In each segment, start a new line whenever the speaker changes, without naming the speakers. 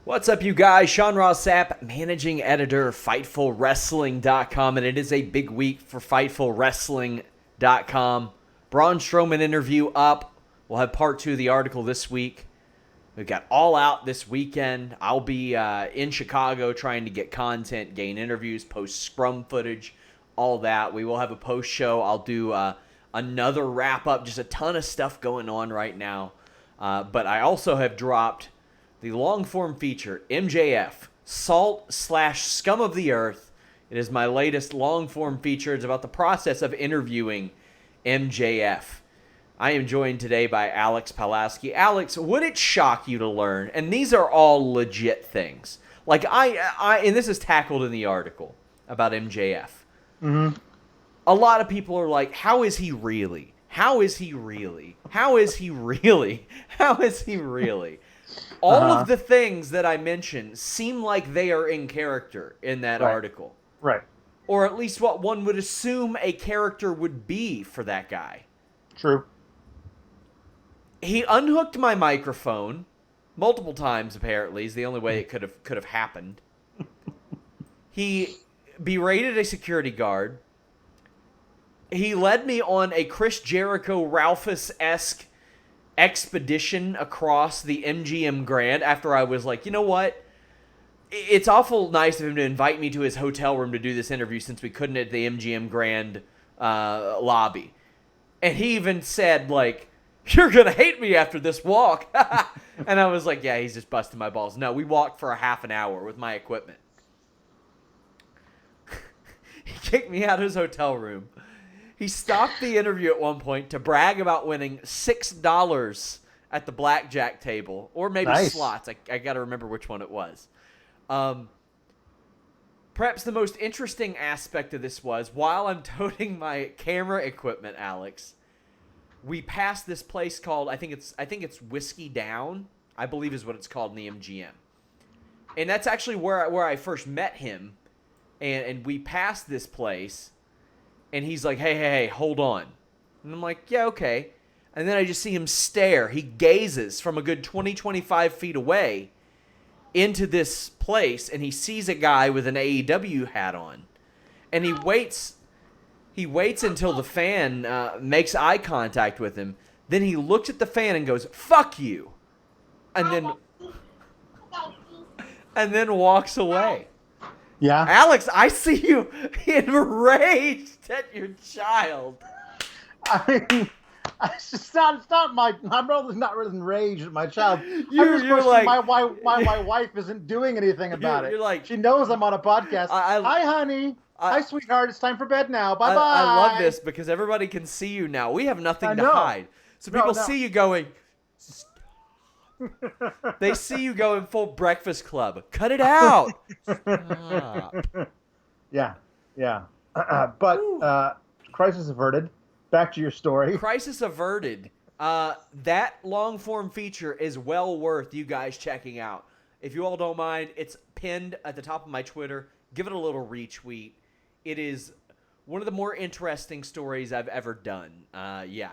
What's up, you guys? Sean Ross Sapp, managing editor, FightfulWrestling.com, and it is a big week for FightfulWrestling.com. Braun Strowman interview up. We'll have part 2 of the article this week. We've got All Out this weekend. I'll be in Chicago trying to get content, gain interviews, post scrum footage, all that. We will have a post show. I'll do another wrap up. Just a ton of stuff going on right now. But I also have dropped the long-form feature, MJF, Salt/Scum of the Earth. It is my latest long-form feature. It's about the process of interviewing MJF. I am joined today by Alex Pawlowski. Alex, would it shock you to learn, and these are all legit things, like and this is tackled in the article about MJF.
Mm-hmm.
A lot of people are like, how is he really? How is he really? How is he really? How is he really? All of the things that I mentioned seem like they are in character in that article.
Right.
Or at least what one would assume a character would be for that guy.
True.
He unhooked my microphone multiple times, apparently, is the only way it could have happened. He berated a security guard. He led me on a Chris Jericho Ralphus-esque expedition across the MGM Grand after I was like, you know what? It's awful nice of him to invite me to his hotel room to do this interview since we couldn't at the MGM Grand lobby. And he even said, like, you're going to hate me after this walk. And I was like, yeah, he's just busting my balls. No, we walked for a half an hour with my equipment. He kicked me out of his hotel room. He stopped the interview at one point to brag about winning $6 at the blackjack table. Or maybe slots. I got to remember which one it was. Perhaps the most interesting aspect of this was, while I'm toting my camera equipment, Alex, we passed this place called, I think it's Whiskey Down, I believe is what it's called in the MGM. And that's actually where I first met him. And we passed this place. And he's like, hey, hold on. And I'm like, yeah, okay. And then I just see him stare. He gazes from a good 20, 25 feet away into this place, and he sees a guy with an AEW hat on. And he waits until the fan makes eye contact with him. Then he looks at the fan and goes, fuck you. And then walks away.
Yeah.
Alex, I see you enraged at your child.
I mean, it's not my. I'm not really enraged at my child.
You're like,
why my wife isn't doing anything about it.
You're like,
she knows I'm on a podcast. Hi, honey. Hi, sweetheart. It's time for bed now. Bye bye.
I love this because everybody can see you now. We have nothing to hide, so people see you going. They see you go in full Breakfast Club. Cut it out. Stop.
Yeah. But crisis averted. Back to your story.
Crisis averted. That long-form feature is well worth you guys checking out. If you all don't mind, it's pinned at the top of my Twitter. Give it a little retweet. It is one of the more interesting stories I've ever done. Yeah.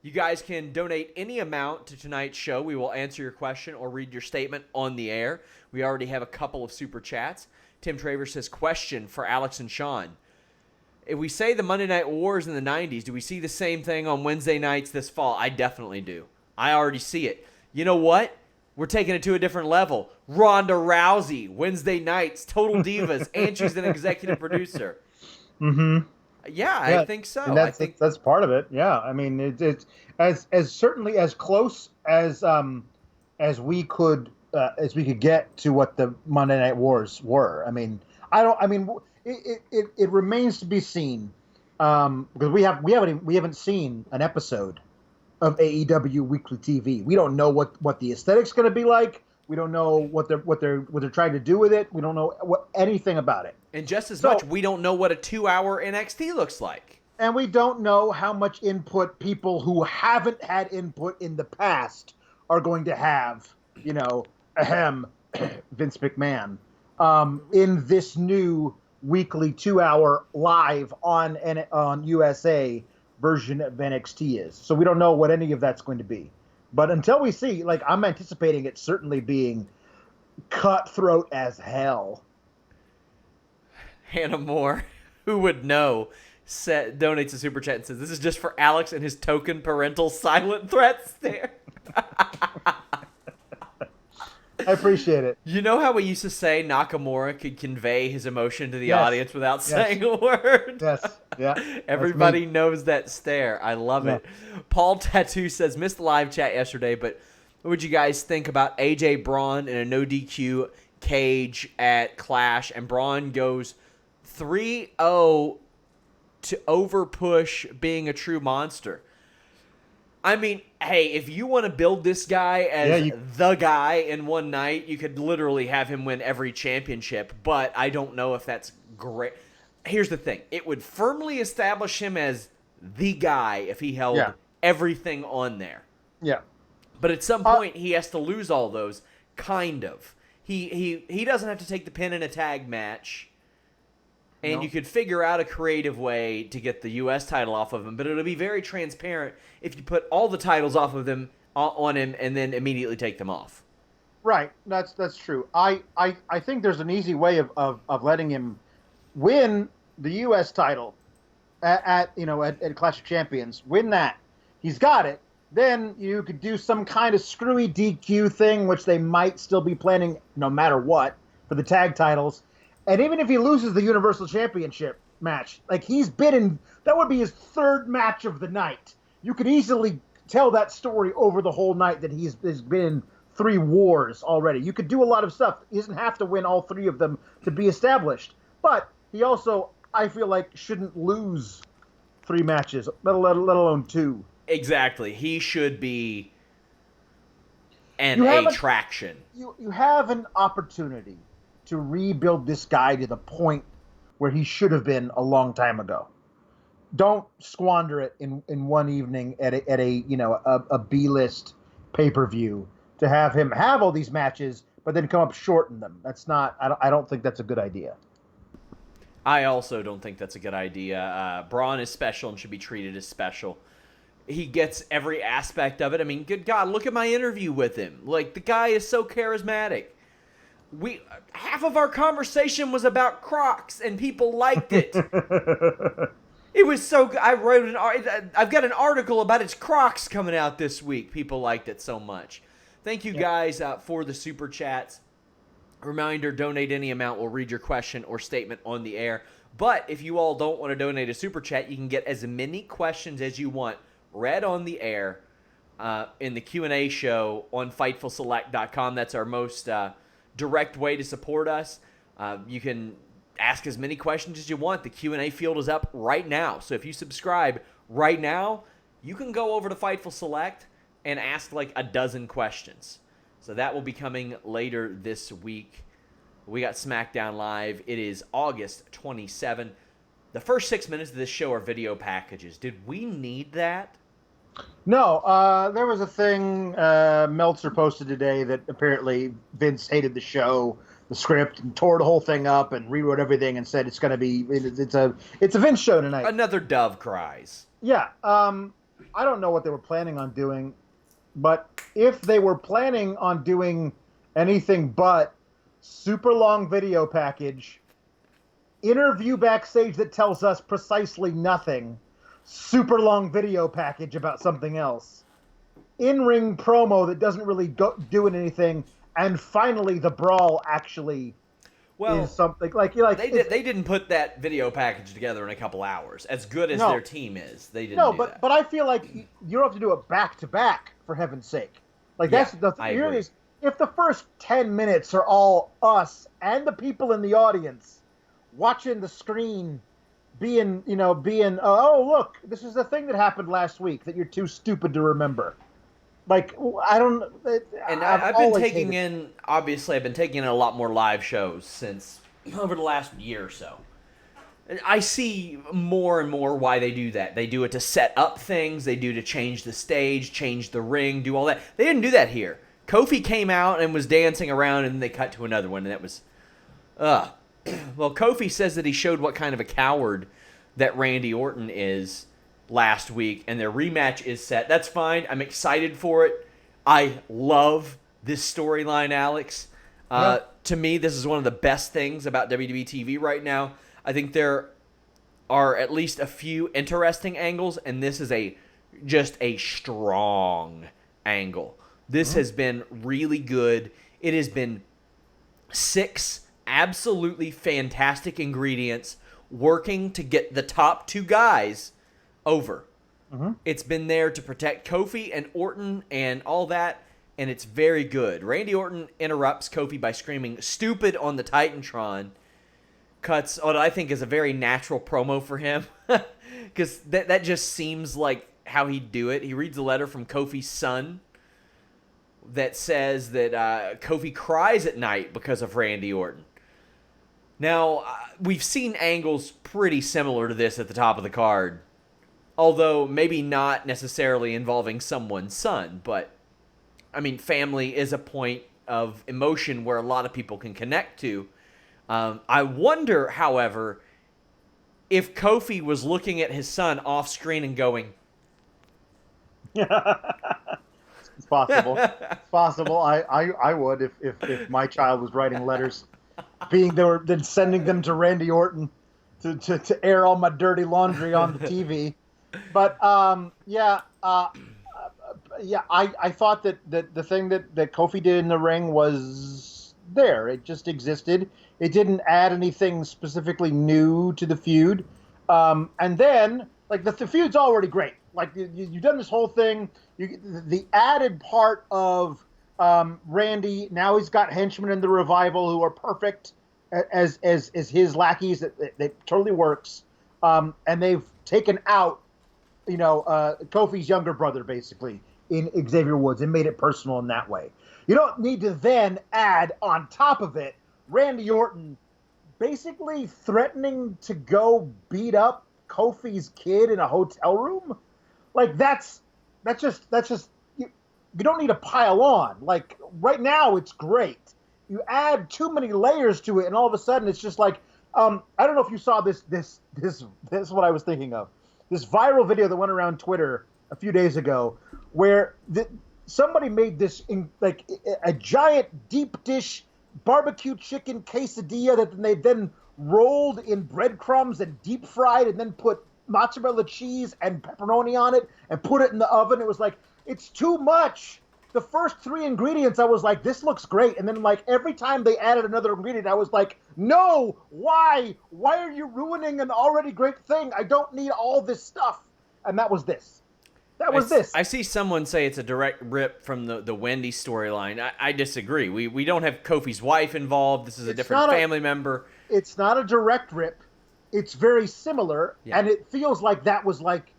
You guys can donate any amount to tonight's show. We will answer your question or read your statement on the air. We already have a couple of super chats. Tim Travers says, question for Alex and Sean. If we say the Monday Night Wars in the 90s, do we see the same thing on Wednesday nights this fall? I definitely do. I already see it. You know what? We're taking it to a different level. Ronda Rousey, Wednesday nights, Total Divas, and she's an executive producer.
Mm-hmm.
Yeah, I think so.
And that's part of it. Yeah, I mean, it's as certainly as close as we could get to what the Monday Night Wars were. I mean, it remains to be seen because we haven't seen an episode of AEW Weekly TV. We don't know what the aesthetic's going to be like. We don't know what they're trying to do with it. We don't know anything about it.
And just as much, we don't know what a 2-hour NXT looks like.
And we don't know how much input people who haven't had input in the past are going to have, Vince McMahon, in this new weekly 2-hour live on USA version of NXT is. So we don't know what any of that's going to be. But until we see, I'm anticipating it certainly being cutthroat as hell.
Hannah Moore, who would know, donates a super chat and says, "This is just for Alex and his token parental silent threat stare."
I appreciate it.
You know how we used to say Nakamura could convey his emotion to the
Yes.
audience without saying a word?
Yes. Yeah.
Everybody knows that stare. I love it. Paul Tattoo says, "Missed the live chat yesterday, but what would you guys think about AJ Braun in a no DQ cage at Clash?" And Braun goes 3-0 to overpush being a true monster. I mean, hey, if you want to build this guy as the guy in one night, you could literally have him win every championship, but I don't know if that's great. Here's the thing. It would firmly establish him as the guy if he held everything on there.
Yeah.
But at some point, he has to lose all those, kind of. He doesn't have to take the pin in a tag match. And you could figure out a creative way to get the U.S. title off of him, but it'll be very transparent if you put all the titles off of them on him and then immediately take them off.
Right, that's true. I think there's an easy way of letting him win the U.S. title at Clash of Champions. Win that, he's got it. Then you could do some kind of screwy DQ thing, which they might still be planning no matter what for the tag titles. And even if he loses the Universal Championship match, like he's been in, that would be his third match of the night. You could easily tell that story over the whole night that he's been in 3 wars already. You could do a lot of stuff. He doesn't have to win all 3 of them to be established. But he also, I feel like, shouldn't lose 3 matches, let alone 2.
Exactly. He should be an attraction.
You have an opportunity to rebuild this guy to the point where he should have been a long time ago. Don't squander it in one evening at a B-list pay-per-view to have him have all these matches, but then come up short in them. That's not. I don't think that's a good idea.
I also don't think that's a good idea. Braun is special and should be treated as special. He gets every aspect of it. I mean, good God, look at my interview with him. Like, the guy is so charismatic. Half of our conversation was about Crocs, and people liked it. It was so good. I've got an article about his Crocs coming out this week. People liked it so much. Thank you guys for the super chats. Reminder, donate any amount. We'll read your question or statement on the air. But if you all don't want to donate a super chat, you can get as many questions as you want read on the air in the Q&A show on FightfulSelect.com. That's our most direct way to support us. You can ask as many questions as you want. The Q&A field is up right now. So if you subscribe right now, you can go over to Fightful Select and ask like a dozen questions. So that will be coming later this week. We got SmackDown Live. It is August 27. The first 6 minutes of this show are video packages. Did we need that?
No, there was a thing Meltzer posted today that apparently Vince hated the show, the script, and tore the whole thing up and rewrote everything and said it's going to be it's a Vince show tonight.
Another dove cries.
Yeah, I don't know what they were planning on doing, but if they were planning on doing anything but super long video package, interview backstage that tells us precisely nothing, super long video package about something else, in-ring promo that doesn't really do anything, and finally the brawl actually is something like
they didn't put that video package together in a couple hours. As good as their team is, they didn't.
No, but I feel like you don't have to do it back to back, for heaven's sake. Like that's the theory is, if the first 10 minutes are all us and the people in the audience watching the screen being, oh, look, this is the thing that happened last week that you're too stupid to remember. Like, I don't...
And I've been taking in, obviously, I've been taking in a lot more live shows since over the last year or so. I see more and more why they do that. They do it to set up things. They do to change the stage, change the ring, do all that. They didn't do that here. Kofi came out and was dancing around, and then they cut to another one, and that was... Well, Kofi says that he showed what kind of a coward that Randy Orton is last week, and their rematch is set. That's fine. I'm excited for it. I love this storyline, Alex. To me, this is one of the best things about WWE TV right now. I think there are at least a few interesting angles, and this is just a strong angle. This has been really good. It has been 6 absolutely fantastic ingredients working to get the top 2 guys over. It's been there to protect Kofi and Orton and all that, and it's very good. Randy Orton interrupts Kofi by screaming "stupid" on the Titantron. Cuts what I think is a very natural promo for him, because that just seems like how he'd do it. He reads a letter from Kofi's son that says that Kofi cries at night because of Randy Orton. Now, we've seen angles pretty similar to this at the top of the card, although maybe not necessarily involving someone's son, but, I mean, family is a point of emotion where a lot of people can connect to. I wonder, however, if Kofi was looking at his son off screen and going,
It's possible. It's possible. I would if my child was writing letters, then sending them to Randy Orton to air all my dirty laundry on the TV. But I thought that the thing that Kofi did in the ring was there. It just existed. It didn't add anything specifically new to the feud. And then, like, the feud's already great. Like, you've done this whole thing. The added part of Randy, now he's got henchmen in the Revival who are perfect as his lackeys. That totally works. And they've taken out, Kofi's younger brother, basically, in Xavier Woods, and made it personal in that way. You don't need to then add on top of it Randy Orton basically threatening to go beat up Kofi's kid in a hotel room. Like, that's just you don't need to pile on. Like, right now it's great. You add too many layers to it, and all of a sudden it's just like, I don't know if you saw this is what I was thinking of. This viral video that went around Twitter a few days ago, where somebody made this like a giant deep dish barbecue chicken quesadilla that they then rolled in breadcrumbs and deep fried, and then put mozzarella cheese and pepperoni on it and put it in the oven. It was like, it's too much. The first 3 ingredients, I was like, this looks great. And then, like, every time they added another ingredient, I was like, no, why? Why are you ruining an already great thing? I don't need all this stuff. And that was this. I see someone say it's a direct rip from the Wendy storyline. I disagree. We don't have Kofi's wife involved. This is a different family member. It's not a direct rip. It's very similar, and it feels like that was like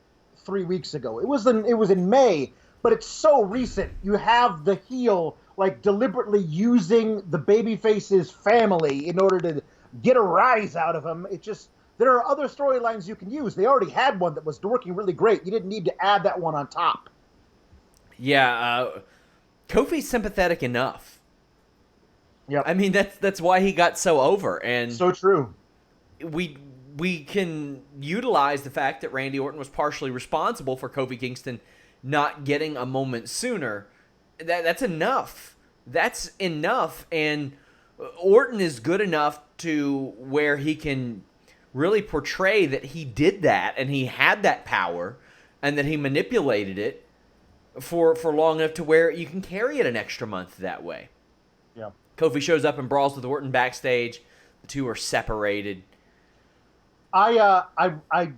3 weeks ago. It was in May, but it's so recent. You have the heel like deliberately using the babyface's family in order to get a rise out of him. There are other storylines you can use. They already had one that was working really great. You didn't need to add that one on top.
Yeah, Kofi's sympathetic enough.
Yeah,
I mean that's why he got so over, and
so true.
We can utilize the fact that Randy Orton was partially responsible for Kofi Kingston not getting a moment sooner. That's enough. That's enough, and Orton is good enough to where he can really portray that he did that and he had that power and that he manipulated it for long enough to where you can carry it an extra month that way.
Yeah.
Kofi shows up and brawls with Orton backstage. The two are separated.
I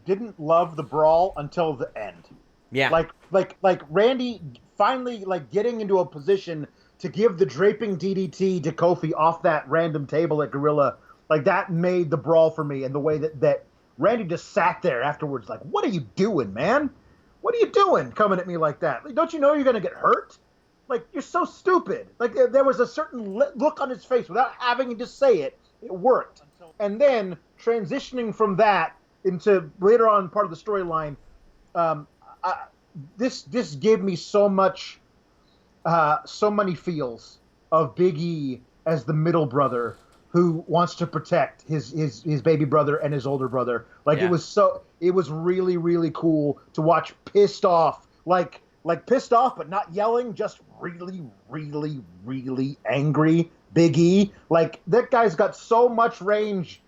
didn't love the brawl until the end.
Yeah.
Like Randy finally like getting into a position to give the draping DDT to Kofi off that random table at Gorilla. Like, that made the brawl for me, and the way that Randy just sat there afterwards like, what are you doing, man? What are you doing coming at me like that? Like, don't you know you're going to get hurt? Like, you're so stupid. Like, there was a certain look on his face without having to say it. It worked. And then transitioning from that into later on part of the storyline, this gave me so many feels of Big E as the middle brother who wants to protect his baby brother and his older brother. Like, yeah. It was really, really cool to watch pissed off, like pissed off, but not yelling, just really, really, really angry Big E. Like, that guy's got so much range.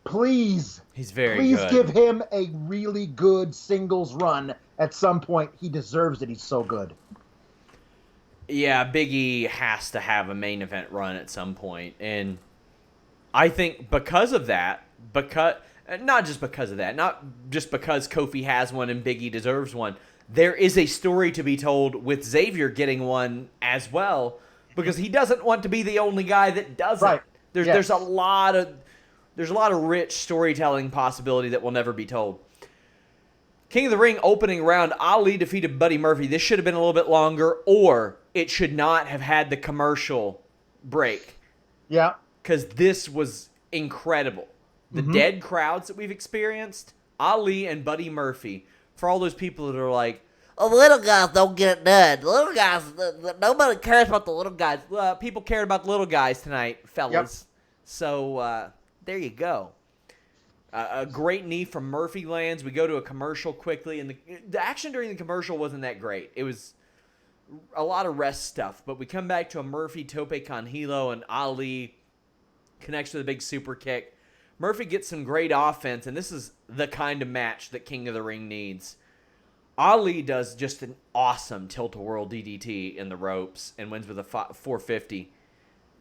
Please,
He's very
please
good.
give him a really good singles run at some point. He deserves it. He's so good.
Yeah, Big E has to have a main event run at some point. And I think because of that, not just because of that, not just because Kofi has one and Big E deserves one, there is a story to be told with Xavier getting one as well, because he doesn't want to be the only guy that doesn't.
Right.
There's a lot of rich storytelling possibility that will never be told. King of the Ring opening round, Ali defeated Buddy Murphy. This should have been a little bit longer, or it should not have had the commercial break.
Yeah.
Because this was incredible. The dead crowds that we've experienced, Ali and Buddy Murphy, for all those people that are like, oh, the little guys don't get it done. The little guys, nobody cares about the little guys. People cared about the little guys tonight, fellas.
Yep.
So there you go. A great knee from Murphy lands. We go to a commercial quickly, and the action during the commercial wasn't that great. It was a lot of rest stuff, but we come back to a Murphy tope con hilo, and Ali connects with a big super kick. Murphy gets some great offense, and this is the kind of match that King of the Ring needs. Ali does just an awesome tilt-a-whirl DDT in the ropes and wins with a 450.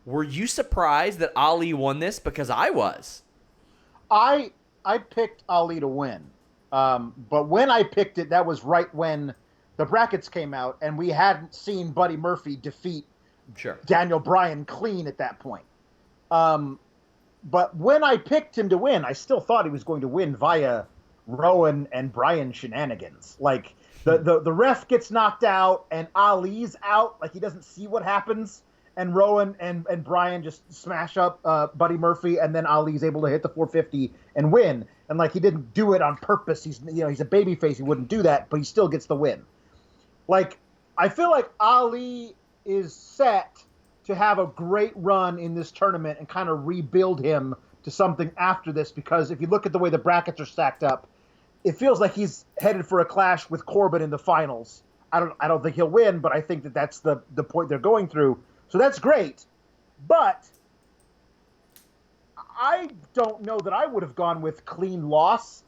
Were you surprised that Ali won this? Because I was.
I picked Ali to win. But when I picked it, that was right when the brackets came out, and we hadn't seen Buddy Murphy defeat Daniel Bryan clean at that point. But when I picked him to win, I still thought he was going to win via Rowan and Bryan shenanigans. Like, the ref gets knocked out, and Ali's out. Like, he doesn't see what happens. And Rowan and Bryan just smash up Buddy Murphy, and then Ali's able to hit the 450 and win. And, like, he didn't do it on purpose. He's a babyface. He wouldn't do that, but he still gets the win. Like, I feel like Ali is set to have a great run in this tournament and kind of rebuild him to something after this, because if you look at the way the brackets are stacked up, it feels like he's headed for a clash with Corbin in the finals. I don't think he'll win, but I think that that's the point they're going through. So that's great. But I don't know that I would have gone with clean loss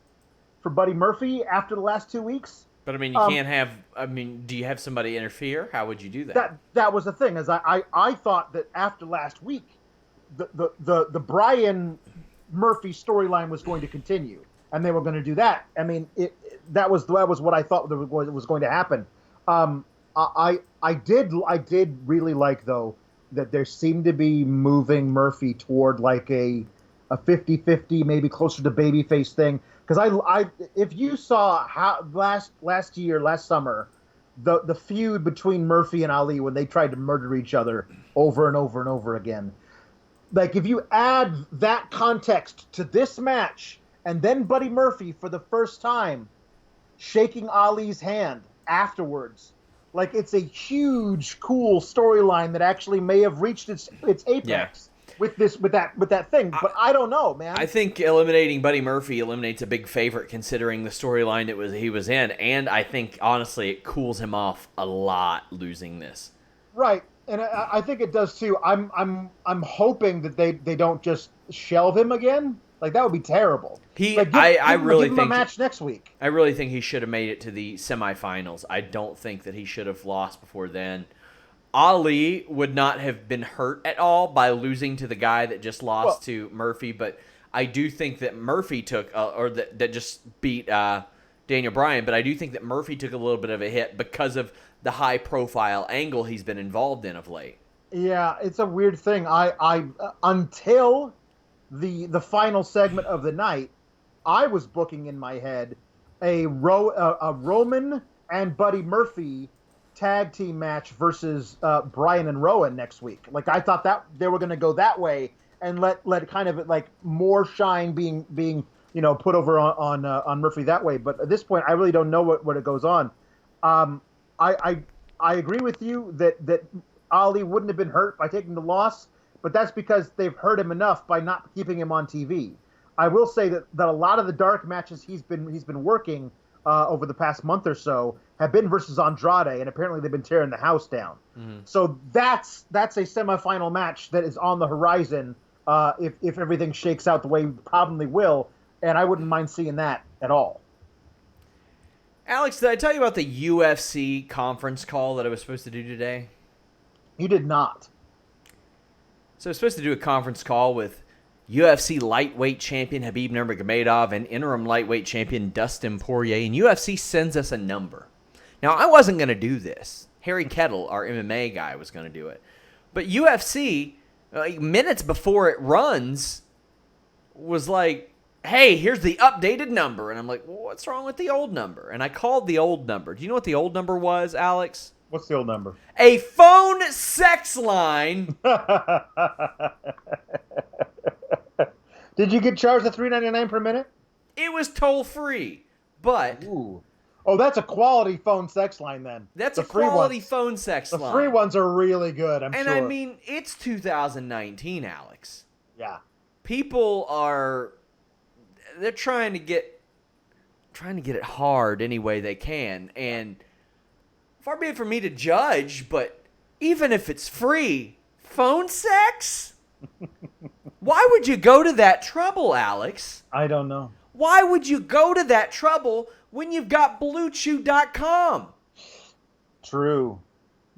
for Buddy Murphy after the last 2 weeks.
But, I mean, you can't have... I mean, do you have somebody interfere? How would you do that?
That was the thing, is I thought that after last week, the Bryan Murphy storyline was going to continue, and they were going to do that. I mean, that was what I thought was going to happen. I did really like, though, that there seemed to be moving Murphy toward like a 50-50, maybe closer to babyface thing. Because if you saw how last summer, the feud between Murphy and Ali when they tried to murder each other over and over and over again, like if you add that context to this match, and then Buddy Murphy for the first time shaking Ali's hand afterwards, like it's a huge, cool storyline that actually may have reached its apex. Yeah. With that thing, but I don't know, man.
I think eliminating Buddy Murphy eliminates a big favorite considering the storyline he was in, and I think honestly it cools him off a lot losing this.
Right, and I think it does too. I'm hoping that they don't just shelve him again. Like that would be terrible.
I really think
a match next week.
I really think he should have made it to the semifinals. I don't think that he should have lost before then. Ali would not have been hurt at all by losing to the guy that just lost to Murphy, but I do think that Murphy took, that just beat Daniel Bryan, but I do think that Murphy took a little bit of a hit because of the high-profile angle he's been involved in of late.
Yeah, it's a weird thing. I until the final segment of the night, I was booking in my head a Roman and Buddy Murphy tag team match versus Bryan and Rowan next week. Like I thought that they were going to go that way and let kind of like more shine being put over on Murphy that way. But at this point, I really don't know what it goes on. I agree with you that Ali wouldn't have been hurt by taking the loss, but that's because they've hurt him enough by not keeping him on TV. I will say that a lot of the dark matches he's been working over the past month or so have been versus Andrade, and apparently they've been tearing the house down. Mm-hmm. So that's a semifinal match that is on the horizon if everything shakes out the way it probably will, and I wouldn't mind seeing that at all.
Alex, did I tell you about the UFC conference call that I was supposed to do today?
You did not.
So I was supposed to do a conference call with UFC lightweight champion Khabib Nurmagomedov and interim lightweight champion Dustin Poirier, and UFC sends us a number. Now, I wasn't going to do this. Harry Kettle, our MMA guy, was going to do it. But UFC, minutes before it runs, was like, hey, here's the updated number. And I'm like, well, what's wrong with the old number? And I called the old number. Do you know what the old number was, Alex?
What's the old number?
A phone sex line.
Did you get charged the $3.99 per minute?
It was toll-free, but...
Ooh. Oh, that's a quality phone sex line then.
That's a quality phone sex line.
The free ones are really good, I'm sure.
And I mean, it's 2019, Alex.
Yeah.
People are... They're trying to get it hard any way they can. And far be it for me to judge, but even if it's free, phone sex? Why would you go to that trouble, Alex?
I don't know.
Why would you go to that trouble when you've got BlueChew.com?
True.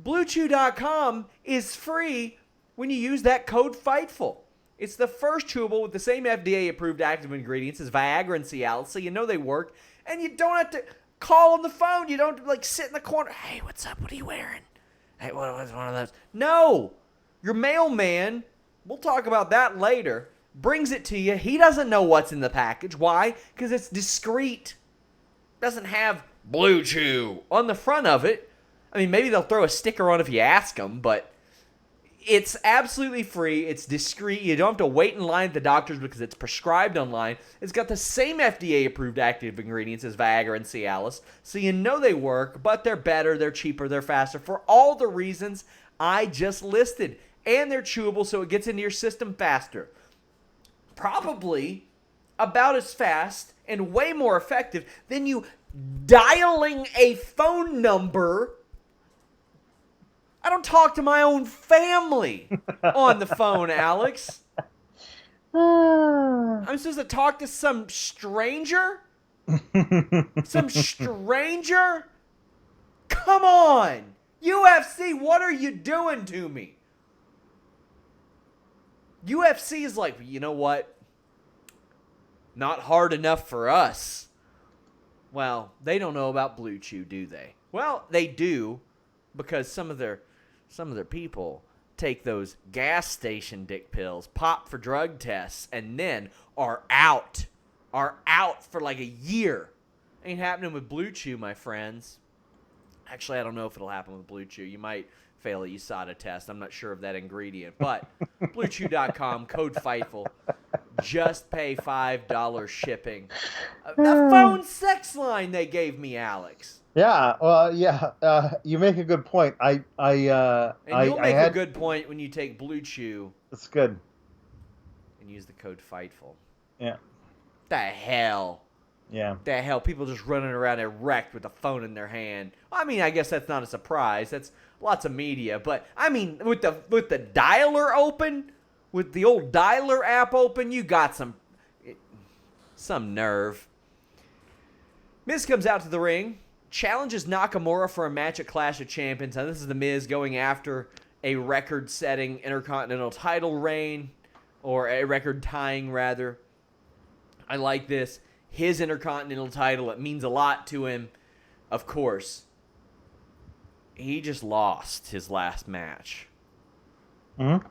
BlueChew.com is free when you use that code Fightful. It's the first chewable with the same FDA-approved active ingredients as Viagra and Cialis, so you know they work. And you don't have to call on the phone. You don't like sit in the corner. Hey, what's up? What are you wearing? Hey, what was one of those? No. Your mailman, we'll talk about that later, brings it to you. He doesn't know what's in the package. Why? Because it's discreet. Doesn't have Blue Chew on the front of it. I mean, maybe they'll throw a sticker on if you ask them, but it's absolutely free. It's discreet. You don't have to wait in line at the doctor's because it's prescribed online. It's got the same FDA-approved active ingredients as Viagra and Cialis, so you know they work, but they're better, they're cheaper, they're faster for all the reasons I just listed. And they're chewable, so it gets into your system faster. Probably about as fast and way more effective than you dialing a phone number. I don't talk to my own family on the phone, Alex. I'm supposed to talk to some stranger? Some stranger? Come on! UFC, what are you doing to me? UFC is like, you know what? Not hard enough for us. Well, they don't know about Blue Chew, do they? Well, they do, because some of their people take those gas station dick pills, pop for drug tests, and then are out for like a year. Ain't happening with Blue Chew, my friends. Actually, I don't know if it'll happen with Blue Chew. You might fail a USADA test. I'm not sure of that ingredient. But BlueChew.com, code Fightful. Just pay $5 shipping. The phone sex line they gave me, Alex.
Yeah, well, yeah. You make a good point.
And you'll make a good point when you take Blue Chew.
That's good.
And use the code Fightful.
Yeah.
The hell?
Yeah.
The hell? People just running around erect with a phone in their hand. I mean, I guess that's not a surprise. That's lots of media. But, I mean, with the dialer open, with the old dialer app open, you got some nerve. Miz comes out to the ring, challenges Nakamura for a match at Clash of Champions. Now, this is the Miz going after a record-setting Intercontinental title reign, or a record-tying, rather. I like this. His Intercontinental title, it means a lot to him. Of course, he just lost his last match.
Mm-hmm.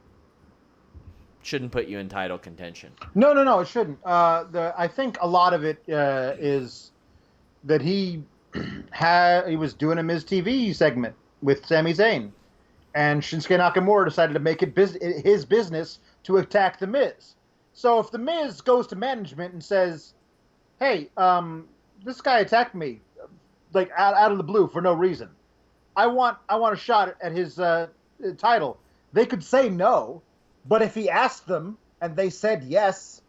Shouldn't put you in title contention.
No, it shouldn't. I think a lot of it is that he was doing a Miz TV segment with Sami Zayn, and Shinsuke Nakamura decided to make it his business to attack the Miz. So if the Miz goes to management and says, "Hey, this guy attacked me, like out of the blue for no reason. I want a shot at his title," they could say no. But if he asked them and they said yes,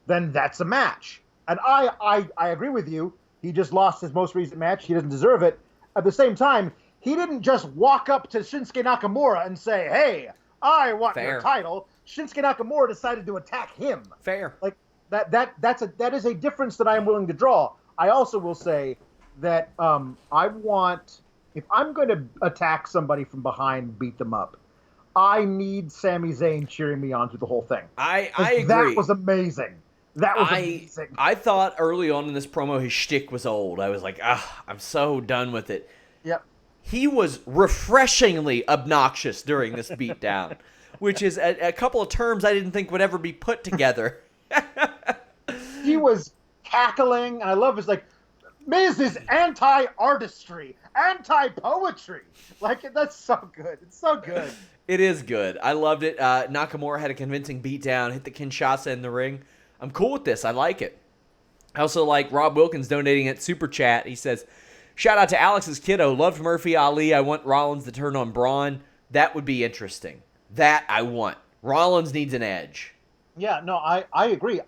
then that's a match. And I agree with you. He just lost his most recent match. He doesn't deserve it. At the same time, he didn't just walk up to Shinsuke Nakamura and say, "Hey, I want your title." Shinsuke Nakamura decided to attack him.
Fair.
Like that is a difference that I am willing to draw. I also will say that if I'm going to attack somebody from behind and beat them up, I need Sami Zayn cheering me on through the whole thing.
I agree.
That was amazing. Amazing.
I thought early on in this promo his shtick was old. I was like, I'm so done with it.
Yep.
He was refreshingly obnoxious during this beatdown, which is a couple of terms I didn't think would ever be put together.
He was cackling, and I love his Miz is anti-artistry, anti-poetry. That's so good. It's so good.
It is good. I loved it. Nakamura had a convincing beatdown, hit the Kinshasa in the ring. I'm cool with this. I like it. I also like Rob Wilkins donating at Super Chat. He says, shout out to Alex's kiddo. Loved Murphy Ali. I want Rollins to turn on Braun. That would be interesting. That I want. Rollins needs an edge.
Yeah, no, I agree.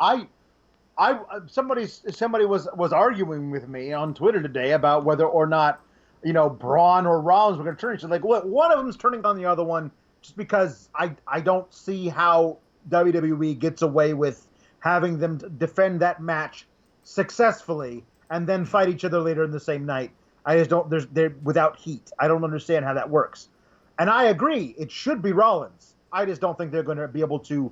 Somebody was arguing with me on Twitter today about whether or not, Braun or Rollins were going to turn. She's like, well, one of them's turning on the other one just because I don't see how WWE gets away with having them defend that match successfully and then fight each other later in the same night. I just don't. They're without heat. I don't understand how that works. And I agree, it should be Rollins. I just don't think they're going to be able to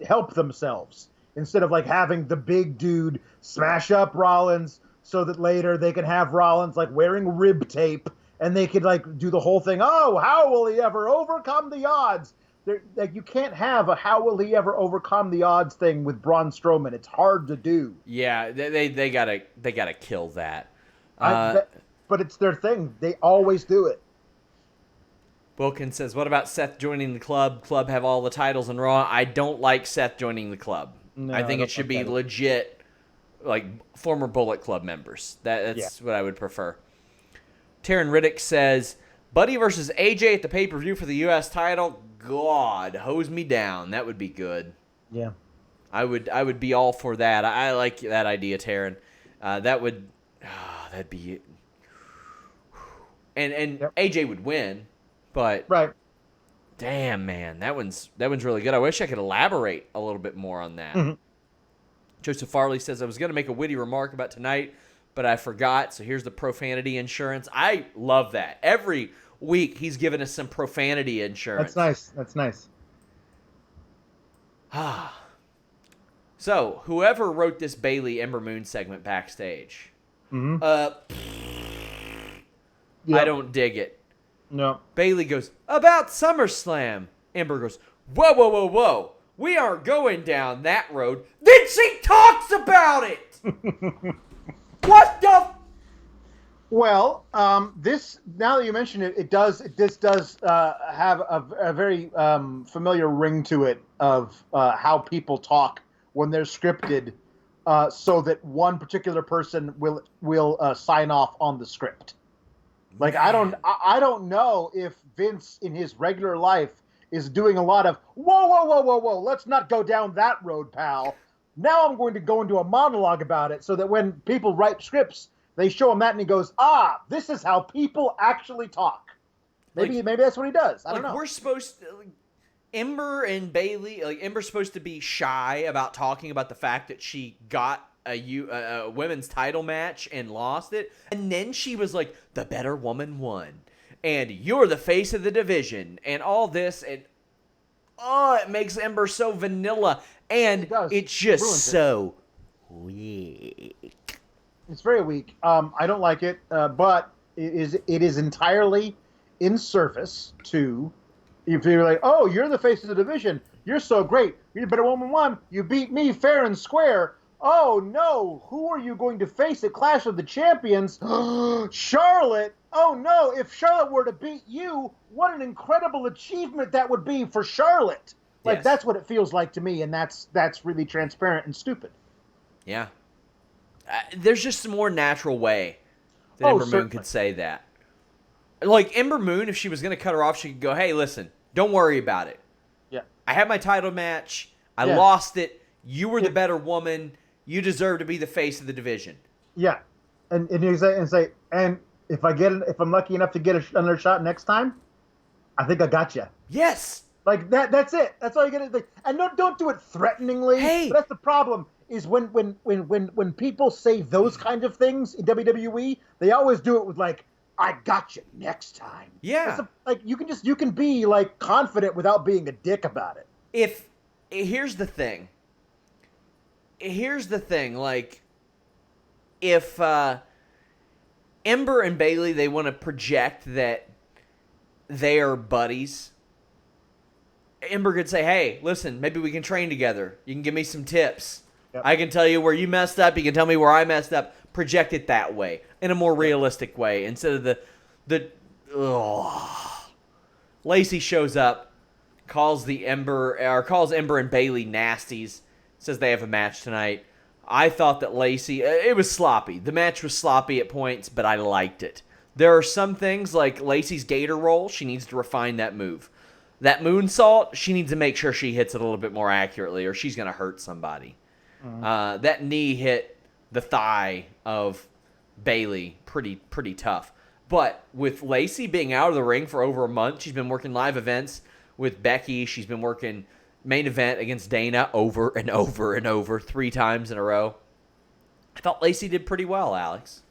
help themselves instead of having the big dude smash up Rollins so that later they can have Rollins wearing rib tape and they could do the whole thing. Oh, how will he ever overcome the odds? You can't have a how will he ever overcome the odds thing with Braun Strowman. It's hard to do.
Yeah, they gotta kill that.
But it's their thing. They always do it.
Wilkins says, what about Seth joining the club? Club have all the titles in Raw. I don't like Seth joining the club.
No,
I think it should be legit, former Bullet Club members. That's what I would prefer. Taryn Riddick says, Buddy versus AJ at the pay-per-view for the U.S. title. God, hose me down. That would be good.
Yeah.
I would be all for that. I like that idea, Taryn. That'd be... And
yep.
AJ would win. But
right,
damn man, that one's really good. I wish I could elaborate a little bit more on that.
Mm-hmm.
Joseph Farley says I was going to make a witty remark about tonight, but I forgot. So here's the profanity insurance. I love that. Every week he's giving us some profanity insurance.
That's nice.
So whoever wrote this Bayley Ember Moon segment backstage,
mm-hmm.
I don't dig it.
No.
Bayley goes, about SummerSlam. Ember goes, whoa. We aren't going down that road. Then she talks about it. What the?
Well, this, now that you mention it, this does have a very familiar ring to it of how people talk when they're scripted, so that one particular person will sign off on the script. I don't know if Vince in his regular life is doing a lot of whoa, let's not go down that road, pal. Now I'm going to go into a monologue about it so that when people write scripts, they show him that and he goes, this is how people actually talk. Maybe that's what he does. I don't know.
We're supposed to, Ember and Bayley, Ember's supposed to be shy about talking about the fact that she got a women's title match and lost it, and then she was like, the better woman won, and you're the face of the division, and all this, and it makes Ember so vanilla, and it's just so weak.
It's very weak. I don't like it, but it is entirely in service to, if you're like, oh, you're the face of the division, you're so great, you're the better woman won, you beat me fair and square. Oh, no, who are you going to face at Clash of the Champions? Charlotte. Oh, no, if Charlotte were to beat you, what an incredible achievement that would be for Charlotte.
Yes.
That's what it feels like to me, and that's really transparent and stupid.
Yeah. There's just a more natural way that Ember Moon could say that. Ember Moon, if she was going to cut her off, she could go, hey, listen, don't worry about it.
Yeah.
I had my title match. I lost it. You were the better woman. You deserve to be the face of the division.
Yeah, and you say, and if I'm lucky enough to get another shot next time, I think I got you.
Yes.
Like that. That's it. That's all you got to do. And don't do it threateningly. But
Hey.
that's the problem. Is when people say those kinds of things in WWE, they always do it with like, "I got you next time."
Yeah.
Like you can be like confident without being a dick about it.
If here's the thing. Like, if Ember and Bayley, they want to project that they are buddies. Ember could say, "Hey, listen, maybe we can train together. You can give me some tips.
Yep.
I can tell you where you messed up. You can tell me where I messed up." Project it that way, in a more realistic way, instead of the. Lacey shows up, calls Ember and Bayley nasties, says they have a match tonight. I thought that Lacey, it was sloppy. The match was sloppy at points, but I liked it. There are some things like Lacey's gator roll. She needs to refine that move. That moonsault, she needs to make sure she hits it a little bit more accurately, or she's going to hurt somebody. That knee hit the thigh of Bayley pretty tough. But with Lacey being out of the ring for over a month, she's been working live events with Becky. She's been working main event against Dana over and over and over 3 times in a row. I thought Lacey did pretty well, Alex.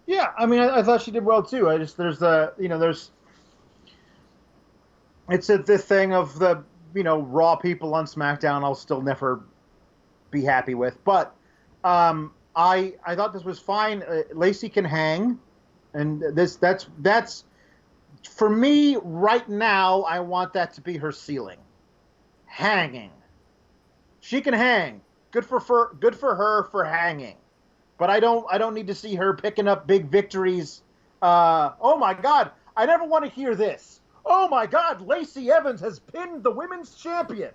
Yeah, I mean, I thought she did well too. It's this thing of the Raw people on SmackDown. I'll still never be happy with, but I thought this was fine. Lacey can hang, and that's for me right now. I want that to be her ceiling. Hanging. She can hang. Good for her for hanging. But I don't need to see her picking up big victories. Oh my God. I never want to hear this. Oh my God, Lacey Evans has pinned the women's champion.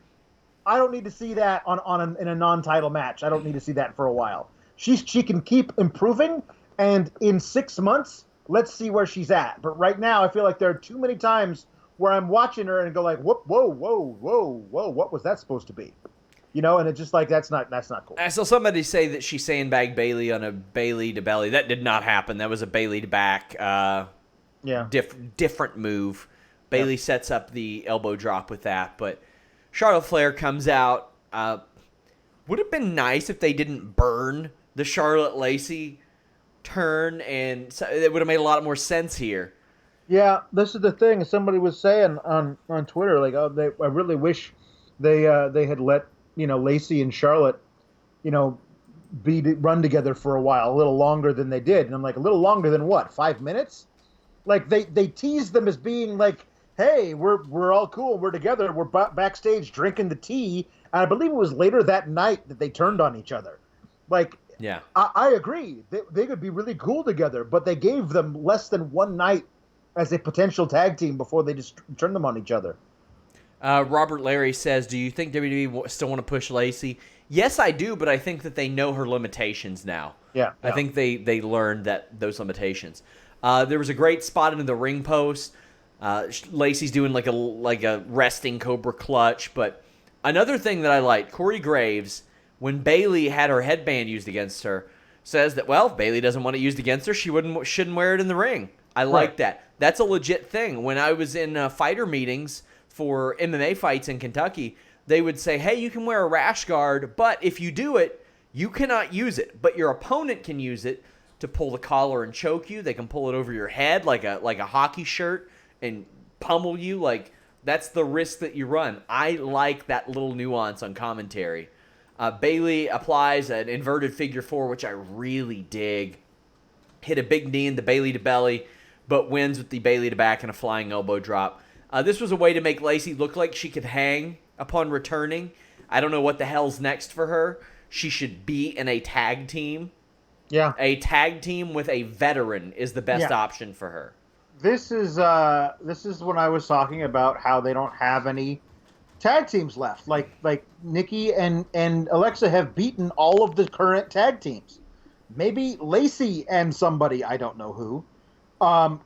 I don't need to see that in a non-title match. I don't need to see that for a while. She can keep improving, and in 6 months, let's see where she's at. But right now, I feel like there are too many times where I'm watching her and go like, whoa, what was that supposed to be? And it's just like that's not cool.
I saw somebody say that she sandbagged Bayley on a Bayley to belly. That did not happen. That was a Bayley to back. Different move. Bayley sets up the elbow drop with that, but Charlotte Flair comes out. Would have been nice if they didn't burn the Charlotte Lacey turn, and it would have made a lot more sense here.
Yeah, this is the thing. Somebody was saying on Twitter, like, I really wish they had let Lacey and Charlotte, run together for a while, a little longer than they did. And I'm like, a little longer than what? 5 minutes? Like they teased them as being like, hey, we're all cool, we're together, we're backstage drinking the tea. And I believe it was later that night that they turned on each other. Like, yeah, I agree. They could be really cool together, but they gave them less than one night as a potential tag team before they just turned them on each other.
Robert Larry says, do you think WWE still want to push Lacey? Yes, I do, but I think that they know her limitations now.
Yeah.
I think they learned those limitations. There was a great spot into the ring post. Lacey's doing like a resting Cobra clutch. But another thing that I liked, Corey Graves, when Bayley had her headband used against her, says that, well, if Bayley doesn't want it used against her, shouldn't wear it in the ring. I like that. That's a legit thing. When I was in fighter meetings for MMA fights in Kentucky, they would say, hey, you can wear a rash guard, but if you do it, you cannot use it. But your opponent can use it to pull the collar and choke you. They can pull it over your head like a hockey shirt and pummel you. Like, that's the risk that you run. I like that little nuance on commentary. Bayley applies an inverted figure 4, which I really dig. Hit a big knee in the Bayley to belly, but wins with the Bayley to back and a flying elbow drop. This was a way to make Lacey look like she could hang upon returning. I don't know what the hell's next for her. She should be in a tag team.
Yeah.
A tag team with a veteran is the best option for her.
This is when I was talking about how they don't have any tag teams left. Like Nikki and Alexa have beaten all of the current tag teams. Maybe Lacey and somebody, I don't know who,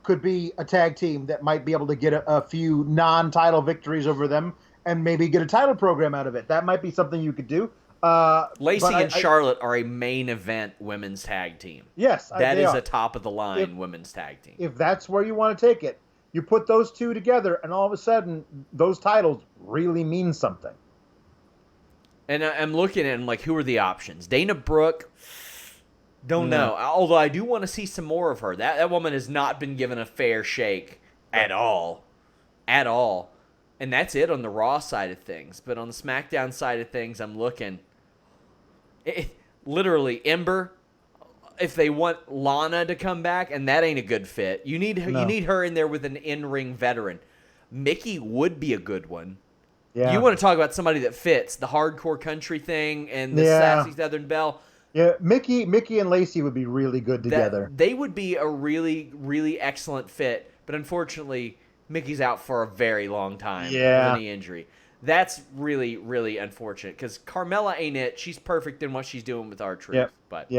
could be a tag team that might be able to get a few non-title victories over them and maybe get a title program out of it. That might be something you could do.
Lacey and Charlotte are a main event women's tag team.
Yes,
that
they
is
are.
a top of the line women's tag team.
If that's where you want to take it, you put those two together, and all of a sudden, those titles really mean something.
And I'm looking at them like, who are the options? Dana Brooke, don't know. Although I do want to see some more of her. That woman has not been given a fair shake at all. At all. And that's it on the Raw side of things. But on the SmackDown side of things, I'm looking. Literally, Ember, if they want Lana to come back, and that ain't a good fit. You need her in there with an in-ring veteran. Mickey would be a good one. Yeah. You want to talk about somebody that fits the hardcore country thing and the sassy Southern Belle.
Yeah, Mickey and Lacey would be really good together.
They would be a really, really excellent fit. But unfortunately, Mickey's out for a very long time with a knee injury. That's really, really unfortunate because Carmella ain't it. She's perfect in what she's doing with R-Truth. But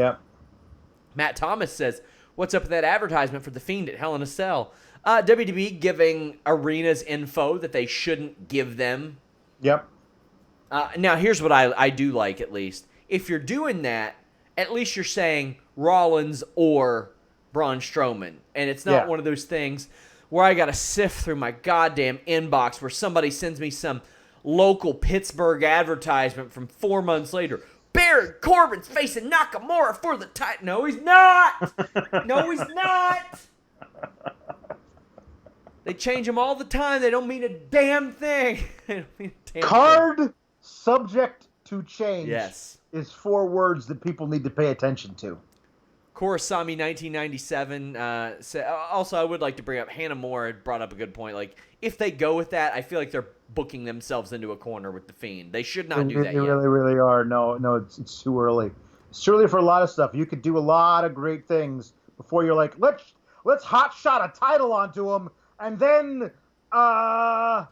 Matt Thomas says, what's up with that advertisement for The Fiend at Hell in a Cell? WWE giving arenas info that they shouldn't give them.
Yep.
Now, here's what I do like, at least. If you're doing that, at least you're saying Rollins or Braun Strowman. And it's not one of those things where I got to sift through my goddamn inbox where somebody sends me some local Pittsburgh advertisement from 4 months later. Baron Corbin's facing Nakamura for the title. No, he's not. No, he's not. They change them all the time. They don't mean a damn thing.
Card subject to change is 4 words that people need to pay attention to.
Korosami 1997 also, I would like to bring up Hannah Moore had brought up a good point. Like, if they go with that, I feel like they're booking themselves into a corner with The Fiend. They should not do that yet.
They really, really are. No, it's too early. It's too early for a lot of stuff. You could do a lot of great things before you're like, let's hot shot a title onto them, and then I'm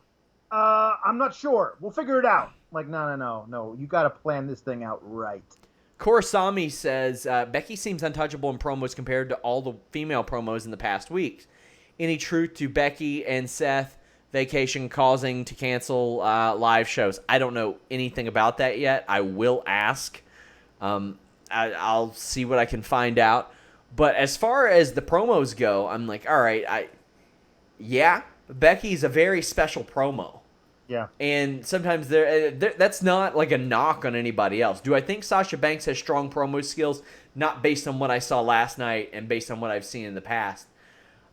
not sure. We'll figure it out. Like, no. You got to plan this thing out right.
Korosami says, Becky seems untouchable in promos compared to all the female promos in the past weeks. Any truth to Becky and Seth vacation causing to cancel live shows? I don't know anything about that yet. I will ask. I'll see what I can find out. But as far as the promos go, I'm like, all right, Becky's a very special promo.
Yeah.
And sometimes that's not like a knock on anybody else. Do I think Sasha Banks has strong promo skills? Not based on what I saw last night and based on what I've seen in the past.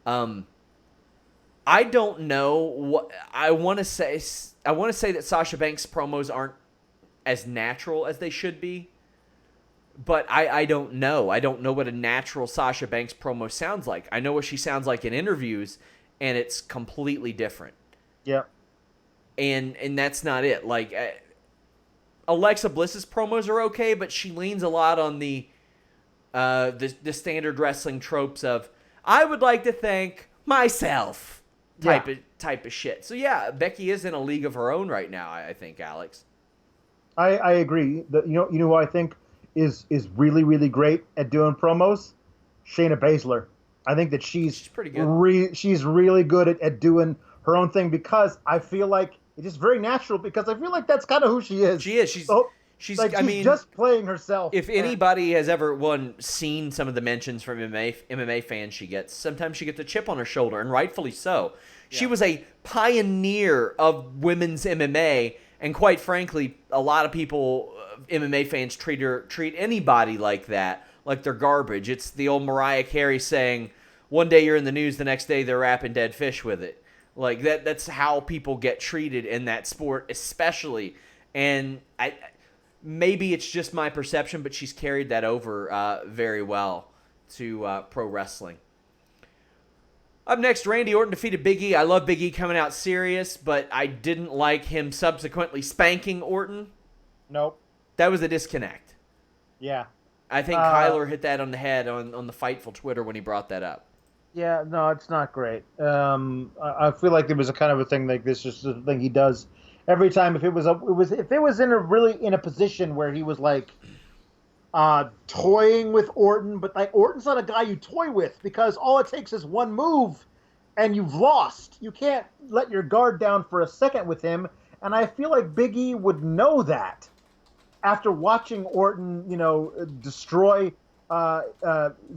I don't know what I want to say. I want to say that Sasha Banks promos aren't as natural as they should be. But I don't know. I don't know what a natural Sasha Banks promo sounds like. I know what she sounds like in interviews, and it's completely different.
Yeah.
And that's not it. Like, Alexa Bliss's promos are okay, but she leans a lot on the standard wrestling tropes of, I would like to thank myself type of shit. So yeah, Becky is in a league of her own right now, I think, Alex.
I agree. You know who I think is really, really great at doing promos? Shayna Baszler. I think that she's pretty good. She's really good at doing her own thing because I feel like it's just very natural because I feel like that's kind of who she is.
She is. She's
just playing herself.
If anybody has ever seen some of the mentions from MMA fans she gets, sometimes she gets a chip on her shoulder, and rightfully so. Yeah. She was a pioneer of women's MMA, and quite frankly, a lot of people, MMA fans, treat anybody like that, like they're garbage. It's the old Mariah Carey saying, one day you're in the news, the next day they're wrapping dead fish with it. Like, that's how people get treated in that sport, especially. And maybe it's just my perception, but she's carried that over very well to pro wrestling. Up next, Randy Orton defeated Big E. I love Big E coming out serious, but I didn't like him subsequently spanking Orton.
Nope.
That was a disconnect.
Yeah.
I think Kyler hit that on the head on the Fightful Twitter when he brought that up.
Yeah, no, it's not great. I feel like there was a kind of a thing like this, just a thing he does every time. If it was in a position where he was like toying with Orton, but like Orton's not a guy you toy with because all it takes is one move and you've lost. You can't let your guard down for a second with him, and I feel like Big E would know that. after watching Orton, destroy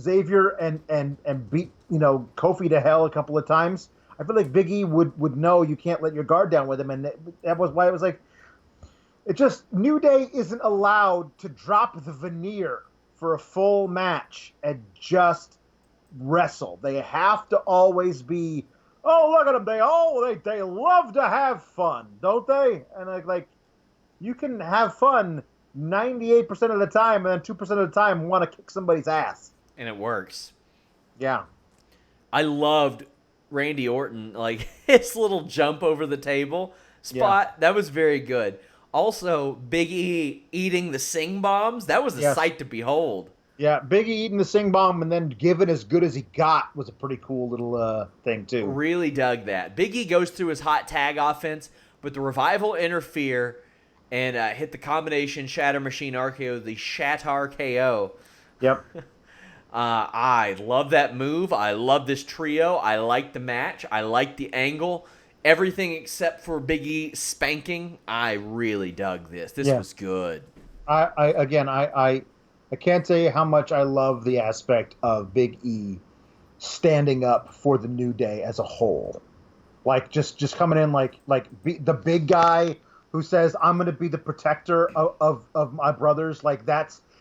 Xavier and beat Kofi to hell a couple of times, I feel like Big E would know you can't let your guard down with him, and that was why it was like, it just, New Day isn't allowed to drop the veneer for a full match and just wrestle. They have to always be, oh, look at them, they love to have fun, don't they? And like you can have fun 98% of the time, and then 2% of the time want to kick somebody's ass.
And it works.
Yeah.
I loved Randy Orton, like his little jump over the table spot. Yeah. That was very good. Also, Big E eating the sing bombs. That was a sight to behold.
Yeah, Big E eating the sing bomb and then giving as good as he got was a pretty cool little thing, too.
Really dug that. Big E goes through his hot tag offense, but the Revival interfere and hit the combination Shatter Machine RKO, the Shatter KO.
Yep.
I love that move. I love this trio. I like the match. I like the angle. Everything except for Big E spanking. I really dug this. This was good.
I can't tell you how much I love the aspect of Big E standing up for the New Day as a whole. Like just coming in the big guy who says, I'm going to be the protector of my brothers. Like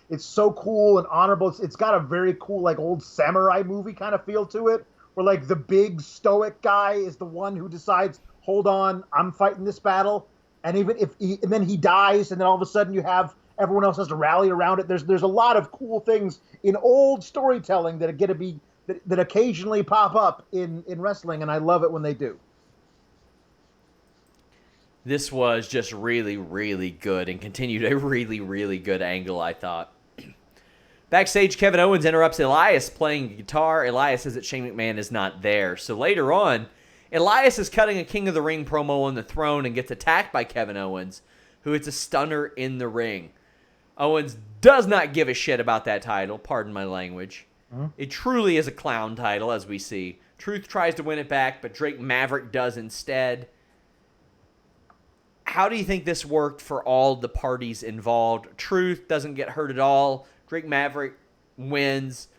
it's so cool and honorable. It's got a very cool, like, old samurai movie kind of feel to it, where, like, the big stoic guy is the one who decides, hold on, I'm fighting this battle. And and then he dies, and then all of a sudden you have everyone else has to rally around it. There's a lot of cool things in old storytelling that occasionally pop up in wrestling, and I love it when they do.
This was just really, really good and continued a really, really good angle, I thought. Backstage, Kevin Owens interrupts Elias playing guitar. Elias says that Shane McMahon is not there. So later on, Elias is cutting a King of the Ring promo on the throne and gets attacked by Kevin Owens, who hits a stunner in the ring. Owens does not give a shit about that title, pardon my language. Mm-hmm. It truly is a clown title, as we see. Truth tries to win it back, but Drake Maverick does instead. How do you think this worked for all the parties involved? Truth doesn't get hurt at all. Drake Maverick wins.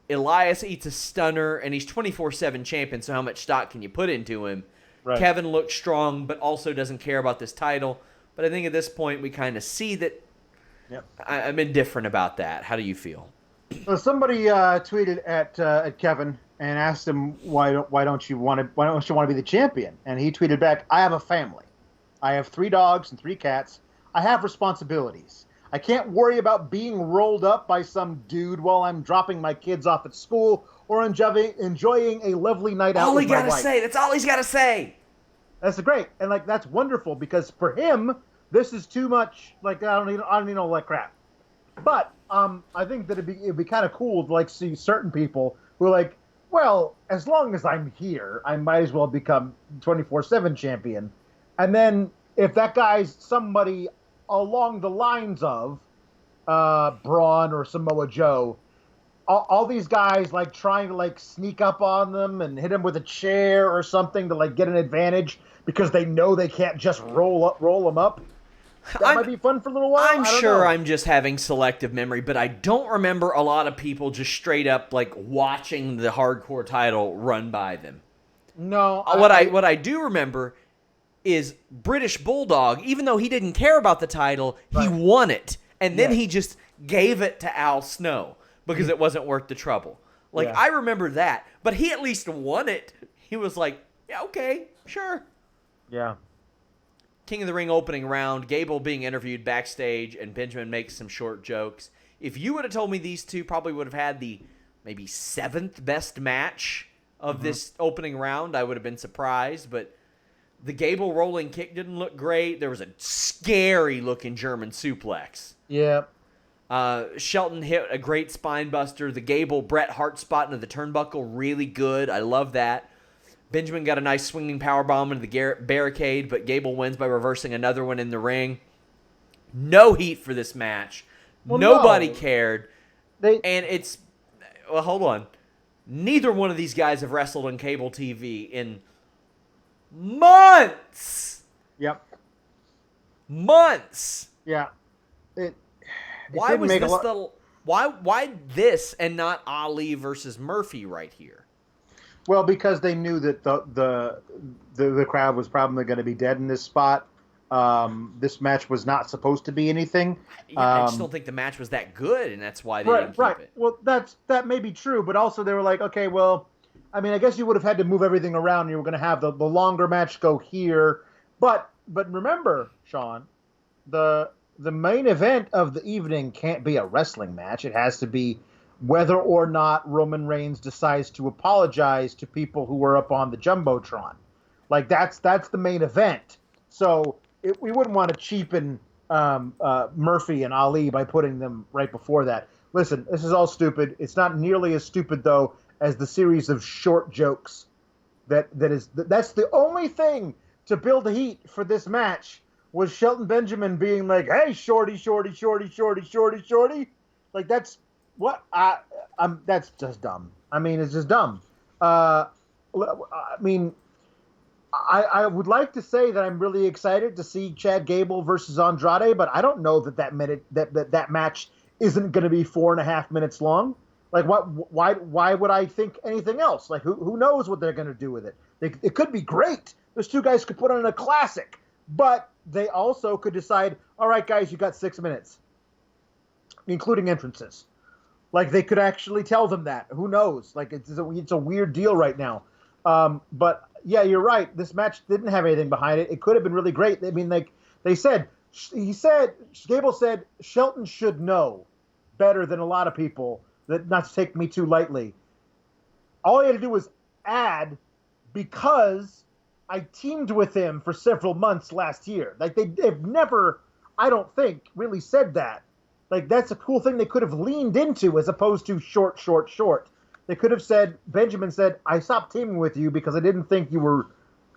Elias eats a stunner, and he's 24/7 champion, so how much stock can you put into him? Right. Kevin looks strong, but also doesn't care about this title. But I think at this point, we kind of see that. Yep. I'm indifferent about that. How do you feel?
Well, somebody tweeted at Kevin and asked him, why don't you want to be the champion? And he tweeted back, I have a family. I have 3 dogs and 3 cats. I have responsibilities. I can't worry about being rolled up by some dude while I'm dropping my kids off at school or enjoying a lovely night out with my wife.
That's all he's got to say.
That's great. And, like, that's wonderful because for him, this is too much. Like, I don't need all that crap. But I think that it'd be kind of cool to, like, see certain people who are like, well, as long as I'm here, I might as well become 24/7 champion. And then if that guy's somebody along the lines of Braun or Samoa Joe, all these guys like trying to like sneak up on them and hit them with a chair or something to like get an advantage because they know they can't just roll them up. That might be fun for a little while.
I'm sure I'm just having selective memory, but I don't remember a lot of people just straight up like watching the hardcore title run by them.
No.
What I do remember is British Bulldog, even though he didn't care about the title, he won it. And then he just gave it to Al Snow because it wasn't worth the trouble. Like, I remember that. But he at least won it. He was like, yeah, okay, sure.
Yeah.
King of the Ring opening round, Gable being interviewed backstage, and Benjamin makes some short jokes. If you would have told me these two probably would have had the maybe 7th best match of this opening round, I would have been surprised, but the Gable rolling kick didn't look great. There was a scary-looking German suplex.
Yeah.
Shelton hit a great spine buster. The Gable Bret Hart spot into the turnbuckle, really good. I love that. Benjamin got a nice swinging powerbomb into the barricade, but Gable wins by reversing another one in the ring. No heat for this match. Well, nobody cared. And it's... Well, hold on. Neither one of these guys have wrestled on cable TV in months.
Yep.
Months.
Yeah. it
Why
didn't
was
make a
this
lot.
why this and not Ali versus Murphy right here?
Well, because they knew that the crowd was probably going to be dead in this spot. This match was not supposed to be anything.
Yeah, I just don't think the match was that good, and that's why they didn't
Right.
keep it.
Well, that may be true, but also they were like, okay, well, I mean, I guess you would have had to move everything around. You were going to have the longer match go here, but remember, Sean, the main event of the evening can't be a wrestling match. It has to be whether or not Roman Reigns decides to apologize to people who were up on the Jumbotron. Like that's the main event. So we wouldn't want to cheapen Murphy and Ali by putting them right before that. Listen, this is all stupid. It's not nearly as stupid though as the series of short jokes that's the only thing to build the heat for this match was Shelton Benjamin being like, "Hey, shorty, shorty, shorty, shorty, shorty, shorty." Like that's that's just dumb. I mean, it's just dumb. I mean, I would like to say that I'm really excited to see Chad Gable versus Andrade, but I don't know that match isn't going to be 4.5 minutes long. Like, why would I think anything else? Like, who knows what they're going to do with it? It could be great. Those two guys could put on a classic, but they also could decide, all right, guys, you got 6 minutes, including entrances. Like, they could actually tell them that. Who knows? Like, it's a weird deal right now. But yeah, you're right. This match didn't have anything behind it. It could have been really great. I mean, like Gable said, Shelton should know better than a lot of people that not to take me too lightly. All he had to do was add, because I teamed with him for several months last year. Like they've never, I don't think, really said that. Like that's a cool thing they could have leaned into as opposed to short. They could have said, Benjamin said, I stopped teaming with you because I didn't think you were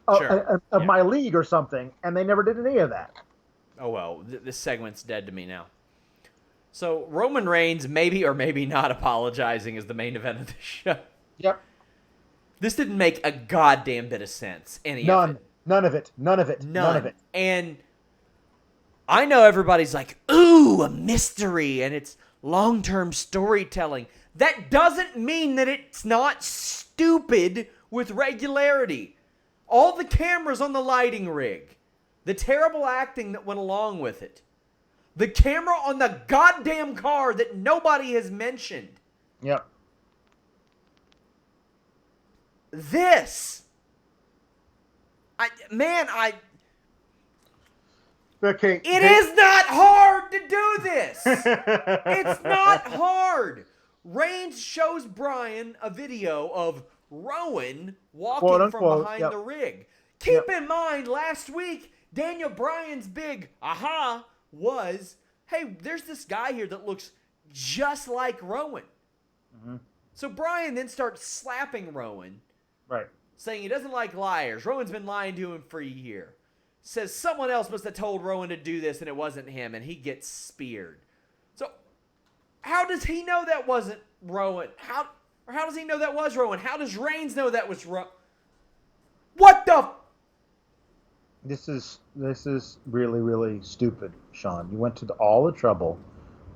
of my league or something, and they never did any of that.
Oh, well, this segment's dead to me now. So Roman Reigns maybe or maybe not apologizing is the main event of the show.
Yep.
This didn't make a goddamn bit of sense.
None of it.
And I know everybody's like, ooh, a mystery, and it's long-term storytelling. That doesn't mean that it's not stupid with regularity. All the cameras on the lighting rig, the terrible acting that went along with it, the camera on the goddamn car that nobody has mentioned.
Yep.
This.
Okay.
It is not hard to do this. It's not hard. Reigns shows Bryan a video of Rowan walking
quote, unquote,
from behind the rig. Keep in mind, last week, Daniel Bryan's big aha was, hey, there's this guy here that looks just like Rowan. Mm-hmm. So Bryan then starts slapping Rowan.
Right.
Saying he doesn't like liars. Rowan's been lying to him for a year. Says someone else must have told Rowan to do this and it wasn't him, and he gets speared. So how does he know that wasn't Rowan? How does he know that was Rowan? How does Reigns know that was Rowan? What the?
This is really, really stupid, Sean. You went to all the trouble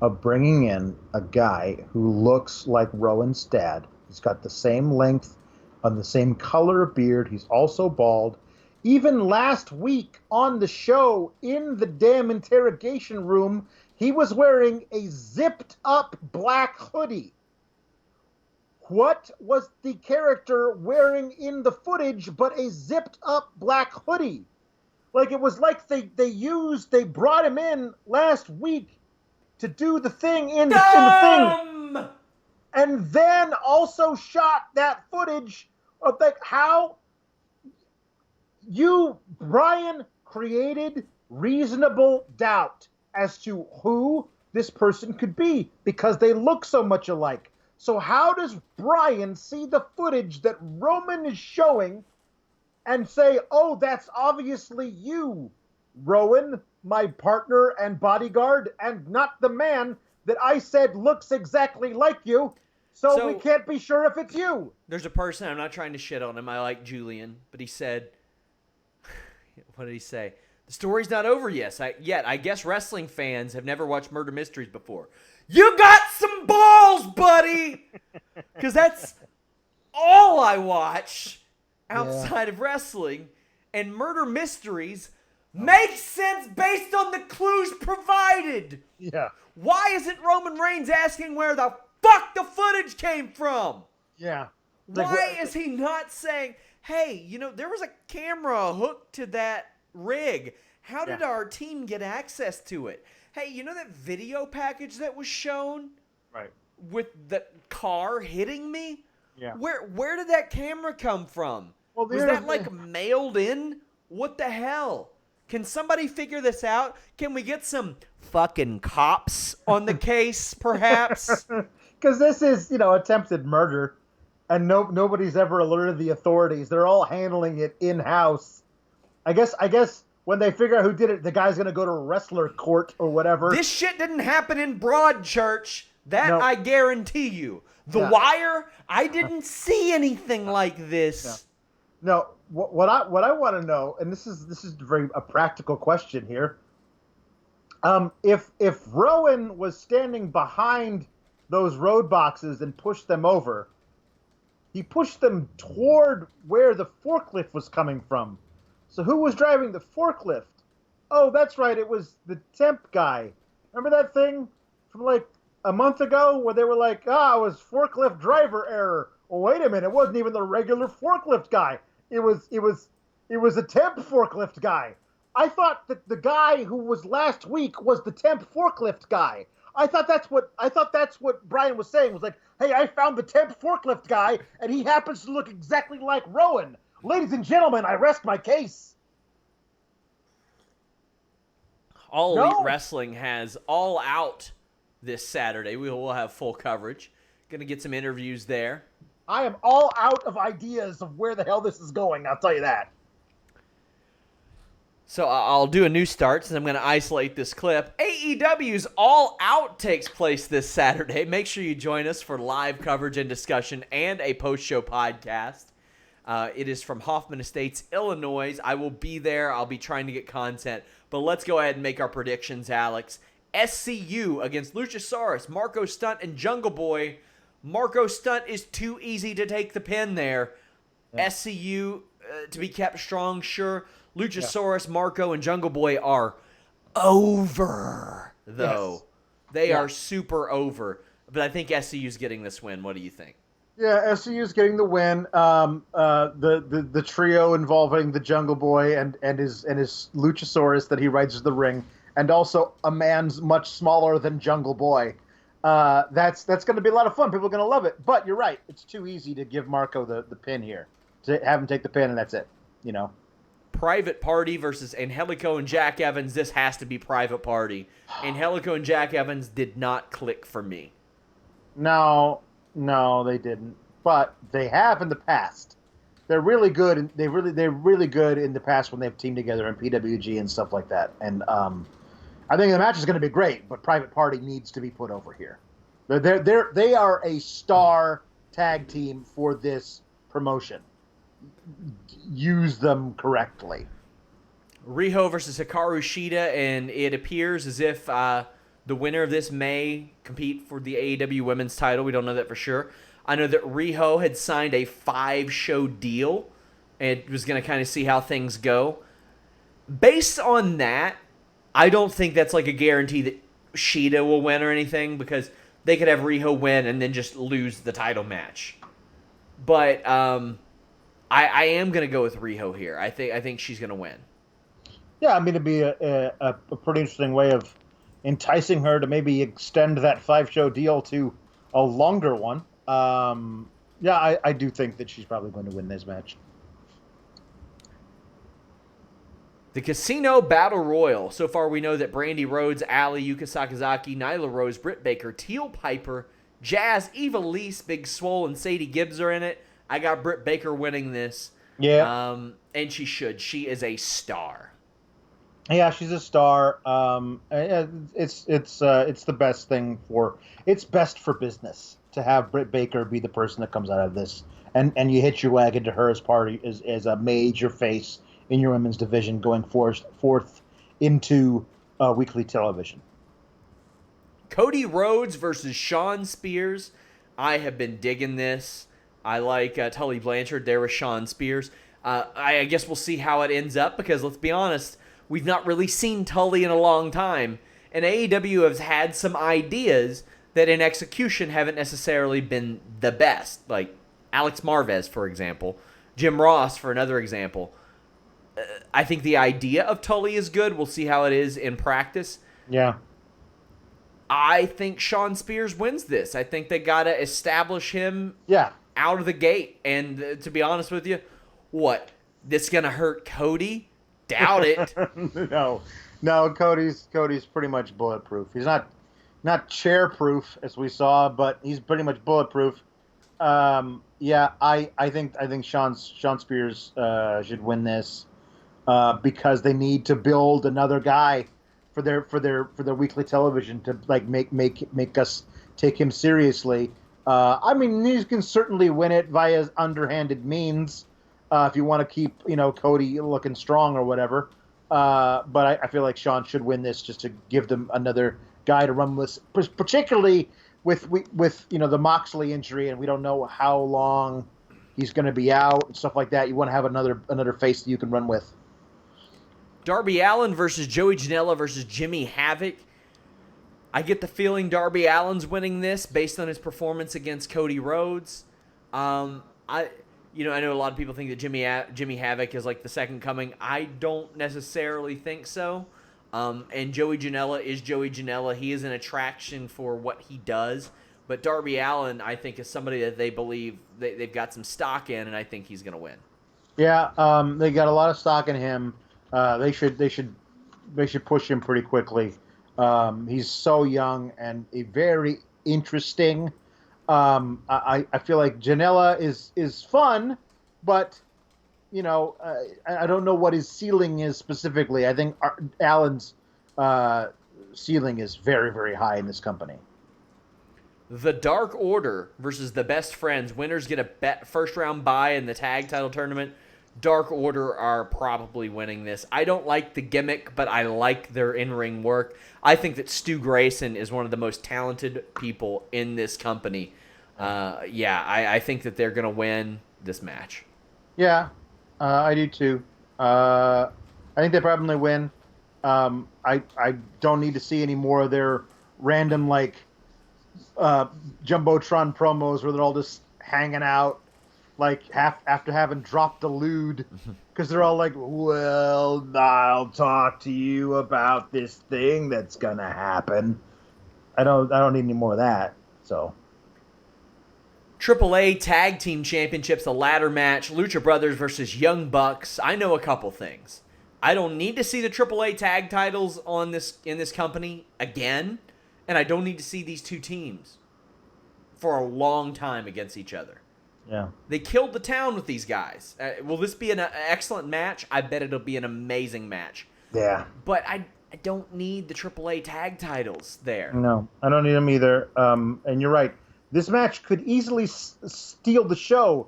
of bringing in a guy who looks like Rowan's dad. He's got the same length and the same color of beard. He's also bald. Even last week on the show, in the damn interrogation room, he was wearing a zipped-up black hoodie. What was the character wearing in the footage but a zipped-up black hoodie? Like, it was like they brought him in last week to do the thing in the thing. And then also shot that footage of, like, how Bryan, created reasonable doubt as to who this person could be because they look so much alike. So how does Bryan see the footage that Roman is showing and say, oh, that's obviously you, Rowan, my partner and bodyguard, and not the man that I said looks exactly like you, so we can't be sure if it's you.
There's a person, I'm not trying to shit on him, I like Julian, but he said, what did he say? The story's not over yet. I guess wrestling fans have never watched Murder Mysteries before. You got some balls, buddy! Because that's all I watch outside of wrestling. And Murder Mysteries makes sense based on the clues provided.
Yeah.
Why isn't Roman Reigns asking where the fuck the footage came from?
Yeah.
Why is he not saying, hey, there was a camera hooked to that rig. How did our team get access to it? Hey, that video package that was shown?
Right.
With the car hitting me?
Yeah.
Where did that camera come from?
Well,
was that mailed in? What the hell? Can somebody figure this out? Can we get some fucking cops on the case, perhaps?
Because this is, attempted murder, and nobody's ever alerted the authorities. They're all handling it in-house. I guess when they figure out who did it, the guy's going to go to wrestler court or whatever.
This shit didn't happen in Broadchurch. That I guarantee you. The Wire, I didn't see anything like this.
No, what I want to know, and this is a practical question here. If Rowan was standing behind those road boxes and pushed them over, he pushed them toward where the forklift was coming from. So who was driving the forklift? Oh, that's right, it was the temp guy. Remember that thing from like a month ago where they were like, it was forklift driver error. Well, wait a minute, it wasn't even the regular forklift guy. It was a temp forklift guy. I thought that the guy who was last week was the temp forklift guy. I thought that's what Brian was saying, was like, hey, I found the temp forklift guy, and he happens to look exactly like Rowan. Ladies and gentlemen, I rest my case.
All Elite Wrestling has All Out this Saturday. We will have full coverage. Going to get some interviews there.
I am all out of ideas of where the hell this is going, I'll tell you that.
So I'll do a new start since I'm going to isolate this clip. AEW's All Out takes place this Saturday. Make sure you join us for live coverage and discussion and a post-show podcast. It is from Hoffman Estates, Illinois. I will be there. I'll be trying to get content. But let's go ahead and make our predictions, Alex. SCU against Luchasaurus, Marco Stunt, and Jungle Boy. Marco Stunt is too easy to take the pin there. Yeah. SCU to be kept strong, sure. Luchasaurus, Marco, and Jungle Boy are over, though. Yes. They are super over. But I think SCU's getting this win. What do you think?
Yeah, SCU's getting the win. The trio involving the Jungle Boy and his Luchasaurus that he rides to the ring, and also a man's much smaller than Jungle Boy. That's going to be a lot of fun. People are going to love it. But you're right. It's too easy to give Marco the pin here. To have him take the pin, and that's it.
Private Party versus Angelico and Jack Evans. This has to be Private Party. Angelico and Jack Evans did not click for me.
No, they didn't. But they have in the past. They're really good. And they're really good in the past when they've teamed together in PWG and stuff like that. And I think the match is going to be great. But Private Party needs to be put over here. They are a star tag team for this promotion. Use them correctly.
Riho versus Hikaru Shida, and it appears as if the winner of this may compete for the AEW Women's title. We don't know that for sure. I know that Riho had signed a 5-show deal and was going to kind of see how things go. Based on that, I don't think that's like a guarantee that Shida will win or anything, because they could have Riho win and then just lose the title match. But I am going to go with Riho here. I think she's going to win.
Yeah, I mean, it'd be a pretty interesting way of enticing her to maybe extend that 5-show deal to a longer one. I do think that she's probably going to win this match.
The Casino Battle Royal. So far, we know that Brandy Rhodes, Allie, Yuka Sakazaki, Nyla Rose, Britt Baker, Teal Piper, Jazz, Eva Lise, Big Swole, and Sadie Gibbs are in it. I got Britt Baker winning this.
Yeah.
And she should. She is a star.
Yeah, she's a star. It's the best thing it's best for business to have Britt Baker be the person that comes out of this, and you hitch your wagon to her as a major face in your women's division going forth into weekly television.
Cody Rhodes versus Shawn Spears. I have been digging this. I like Tully Blanchard there with Shawn Spears. I guess we'll see how it ends up because, let's be honest, we've not really seen Tully in a long time. And AEW has had some ideas that in execution haven't necessarily been the best. Like Alex Marvez, for example. Jim Ross, for another example. I think the idea of Tully is good. We'll see how it is in practice.
Yeah.
I think Shawn Spears wins this. I think they got to establish him out of the gate. And to be honest with you, what? This going to hurt Cody? Doubt it.
No, Cody's pretty much bulletproof. He's not chair-proof, as we saw, but he's pretty much bulletproof. I think Shawn Spears should win this because they need to build another guy for their weekly television to like make us take him seriously. I mean, he can certainly win it via underhanded means if you want to keep Cody looking strong or whatever. But I feel like Shawn should win this just to give them another guy to run with, particularly with the Moxley injury, and we don't know how long he's going to be out and stuff like that. You want to have another face that you can run with.
Darby Allin versus Joey Janela versus Jimmy Havoc. I get the feeling Darby Allin's winning this based on his performance against Cody Rhodes. I know a lot of people think that Jimmy Havoc is like the second coming. I don't necessarily think so. And Joey Janela is Joey Janela. He is an attraction for what he does. But Darby Allin, I think, is somebody that they believe they've got some stock in, and I think he's going to win.
Yeah, they got a lot of stock in him. They should push him pretty quickly. He's so young and very interesting. I feel like Janela is fun, but I don't know what his ceiling is specifically. I think Allen's ceiling is very, very high in this company.
The Dark Order versus the Best Friends. Winners get a first round bye in the tag title tournament. Dark Order are probably winning this. I don't like the gimmick, but I like their in-ring work. I think that Stu Grayson is one of the most talented people in this company. I think that they're going to win this match.
Yeah, I do too. I think they probably win. I don't need to see any more of their random Jumbotron promos where they're all just hanging out after having dropped a lewd, because they're all like, well, I'll talk to you about this thing that's gonna happen. I don't need any more of that. So
AAA Tag Team Championships, a ladder match, Lucha Brothers versus Young Bucks. I know a couple things. I don't need to see the AAA tag titles in this company again, and I don't need to see these two teams for a long time against each other.
Yeah.
They killed the town with these guys. Will this be an excellent match? I bet it'll be an amazing match.
Yeah.
But I don't need the AAA tag titles there.
No, I don't need them either. And you're right. This match could easily steal the show,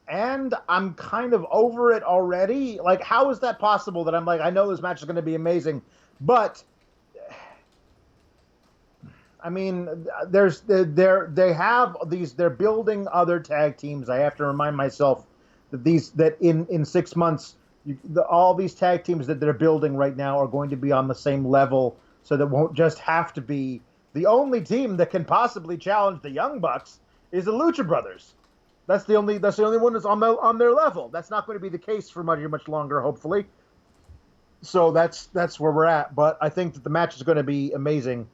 and I'm kind of over it already. Like, how is that possible that I'm like, I know this match is going to be amazing, but I mean, they're building other tag teams. I have to remind myself that in 6 months, all these tag teams that they're building right now are going to be on the same level, so that won't just have to be the only team that can possibly challenge the Young Bucks is the Lucha Brothers. That's the only one that's on their level. That's not going to be the case for much longer, hopefully. So that's where we're at. But I think that the match is going to be amazing.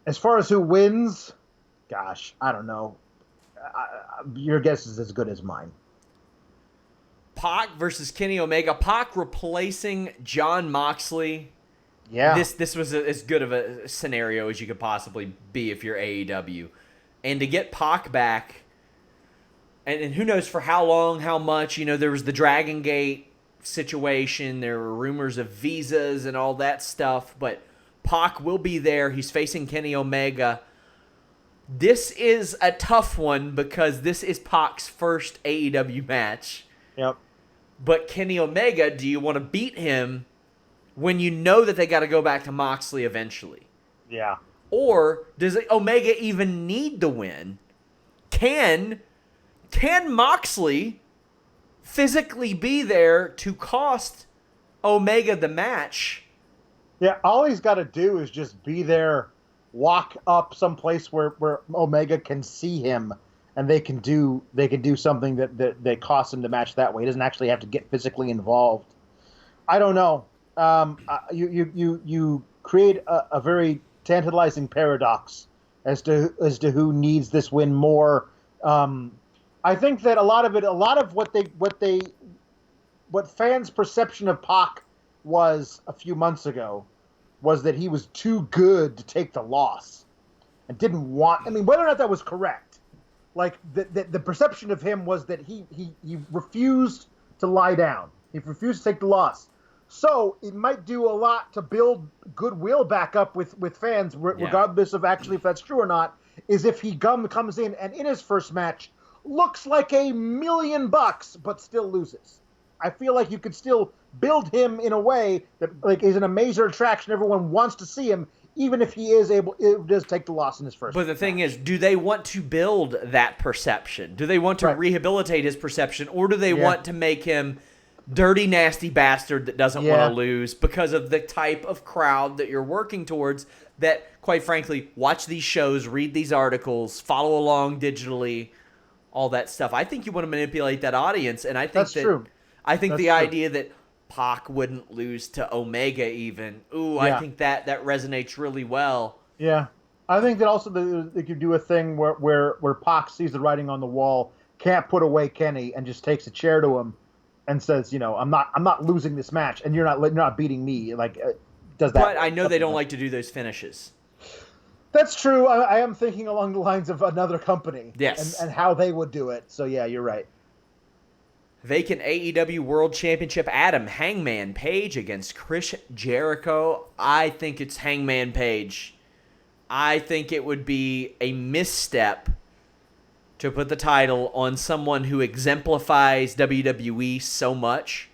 As far as who wins, gosh, I don't know. Your guess is as good as mine.
Pac versus Kenny Omega. Pac replacing Jon Moxley.
Yeah.
This was as good of a scenario as you could possibly be if you're AEW. And to get Pac back, and who knows for how long, how much, there was the Dragon Gate situation, there were rumors of visas and all that stuff, but Pac will be there. He's facing Kenny Omega. This is a tough one because this is Pac's first AEW match.
Yep.
But Kenny Omega, do you want to beat him when you know that they got to go back to Moxley eventually?
Yeah.
Or does Omega even need the win? Can Moxley physically be there to cost Omega the match?
Yeah, all he's got to do is just be there, walk up someplace where Omega can see him, and they can do something that costs him the match that way. He doesn't actually have to get physically involved. I don't know. You create a very tantalizing paradox as to who needs this win more. I think that a lot of what fans' perception of Pac was a few months ago was that he was too good to take the loss and didn't want. I mean, whether or not that was correct, like the perception of him was that he refused to lie down. He refused to take the loss. So it might do a lot to build goodwill back up with fans, regardless of actually if that's true or not, is if he comes in and in his first match looks like $1 million but still loses. I feel like you could still build him in a way that like is an amazing attraction. Everyone wants to see him, even if he is able to take the loss in his first.
But the thing is, do they want to build that perception? Do they want to rehabilitate his perception, or do they want to make him dirty, nasty bastard that doesn't want to lose because of the type of crowd that you're working towards that, quite frankly, watch these shows, read these articles, follow along digitally, all that stuff. I think you want to manipulate that audience, and I think
that's true.
I think the idea that Pac wouldn't lose to Omega even, I think that resonates really well.
Yeah. I think that also they could do a thing where Pac sees the writing on the wall, can't put away Kenny, and just takes a chair to him and says, I'm not losing this match, and you're not beating me. Like, does that?
But I know they don't like to do those finishes.
That's true. I am thinking along the lines of another company.
Yes.
And how they would do it. So, yeah, you're right.
Vacant AEW World Championship Adam Hangman Page against Chris Jericho. I think it's Hangman Page. I think it would be a misstep to put the title on someone who exemplifies WWE so much,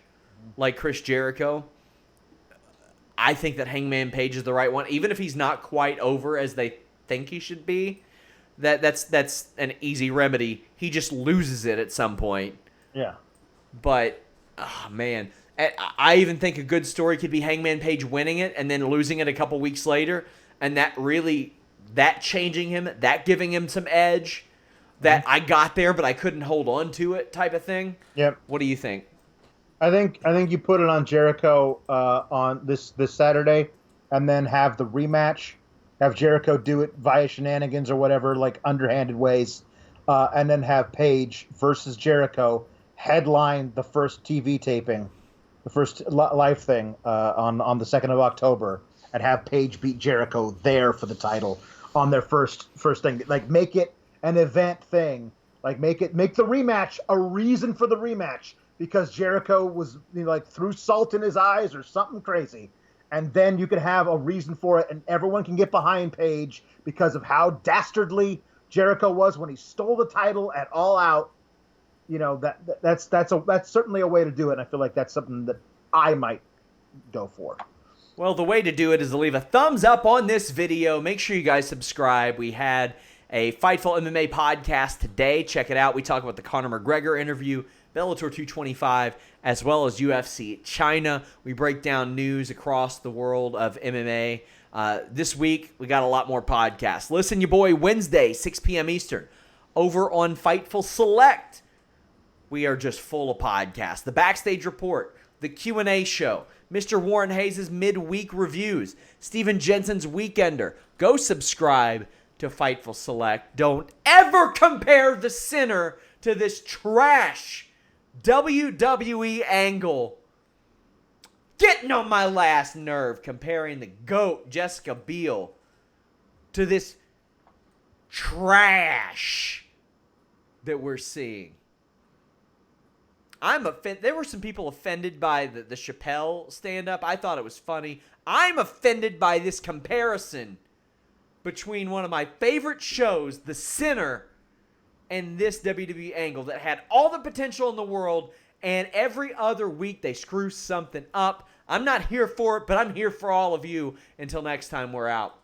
like Chris Jericho. I think that Hangman Page is the right one, even if he's not quite over as they think he should be. That's an easy remedy. He just loses it at some point.
Yeah.
But, oh man, I even think a good story could be Hangman Page winning it and then losing it a couple weeks later, and that changing him, that giving him some edge, that I got there but I couldn't hold on to it type of thing.
Yep.
What do you think?
I think you put it on Jericho on this Saturday, and then have the rematch. Have Jericho do it via shenanigans or whatever, like underhanded ways, and then have Page versus Jericho headline the first TV taping, the first live thing on the 2nd of October, and have Page beat Jericho there for the title on their first thing. Like, make it an event thing. Like, make the rematch a reason for the rematch because Jericho was threw salt in his eyes or something crazy, and then you could have a reason for it, and everyone can get behind Page because of how dastardly Jericho was when he stole the title at All Out. That's certainly a way to do it, and I feel like that's something that I might go for.
Well, the way to do it is to leave a thumbs up on this video. Make sure you guys subscribe. We had a Fightful MMA podcast today. Check it out. We talk about the Conor McGregor interview, Bellator 225, as well as UFC China. We break down news across the world of MMA. This week, we got a lot more podcasts. Listen, your boy, Wednesday, 6 p.m. Eastern, over on Fightful Select. We are just full of podcasts. The Backstage Report, the Q&A Show, Mr. Warren Hayes' midweek reviews, Steven Jensen's Weekender. Go subscribe to Fightful Select. Don't ever compare the Sinner to this trash WWE angle. Getting on my last nerve comparing the GOAT, Jessica Biel, to this trash that we're seeing. I'm offended. There were some people offended by the Chappelle stand-up. I thought it was funny. I'm offended by this comparison between one of my favorite shows, The Sinner, and this WWE angle that had all the potential in the world and every other week they screw something up. I'm not here for it, but I'm here for all of you. Until next time, we're out.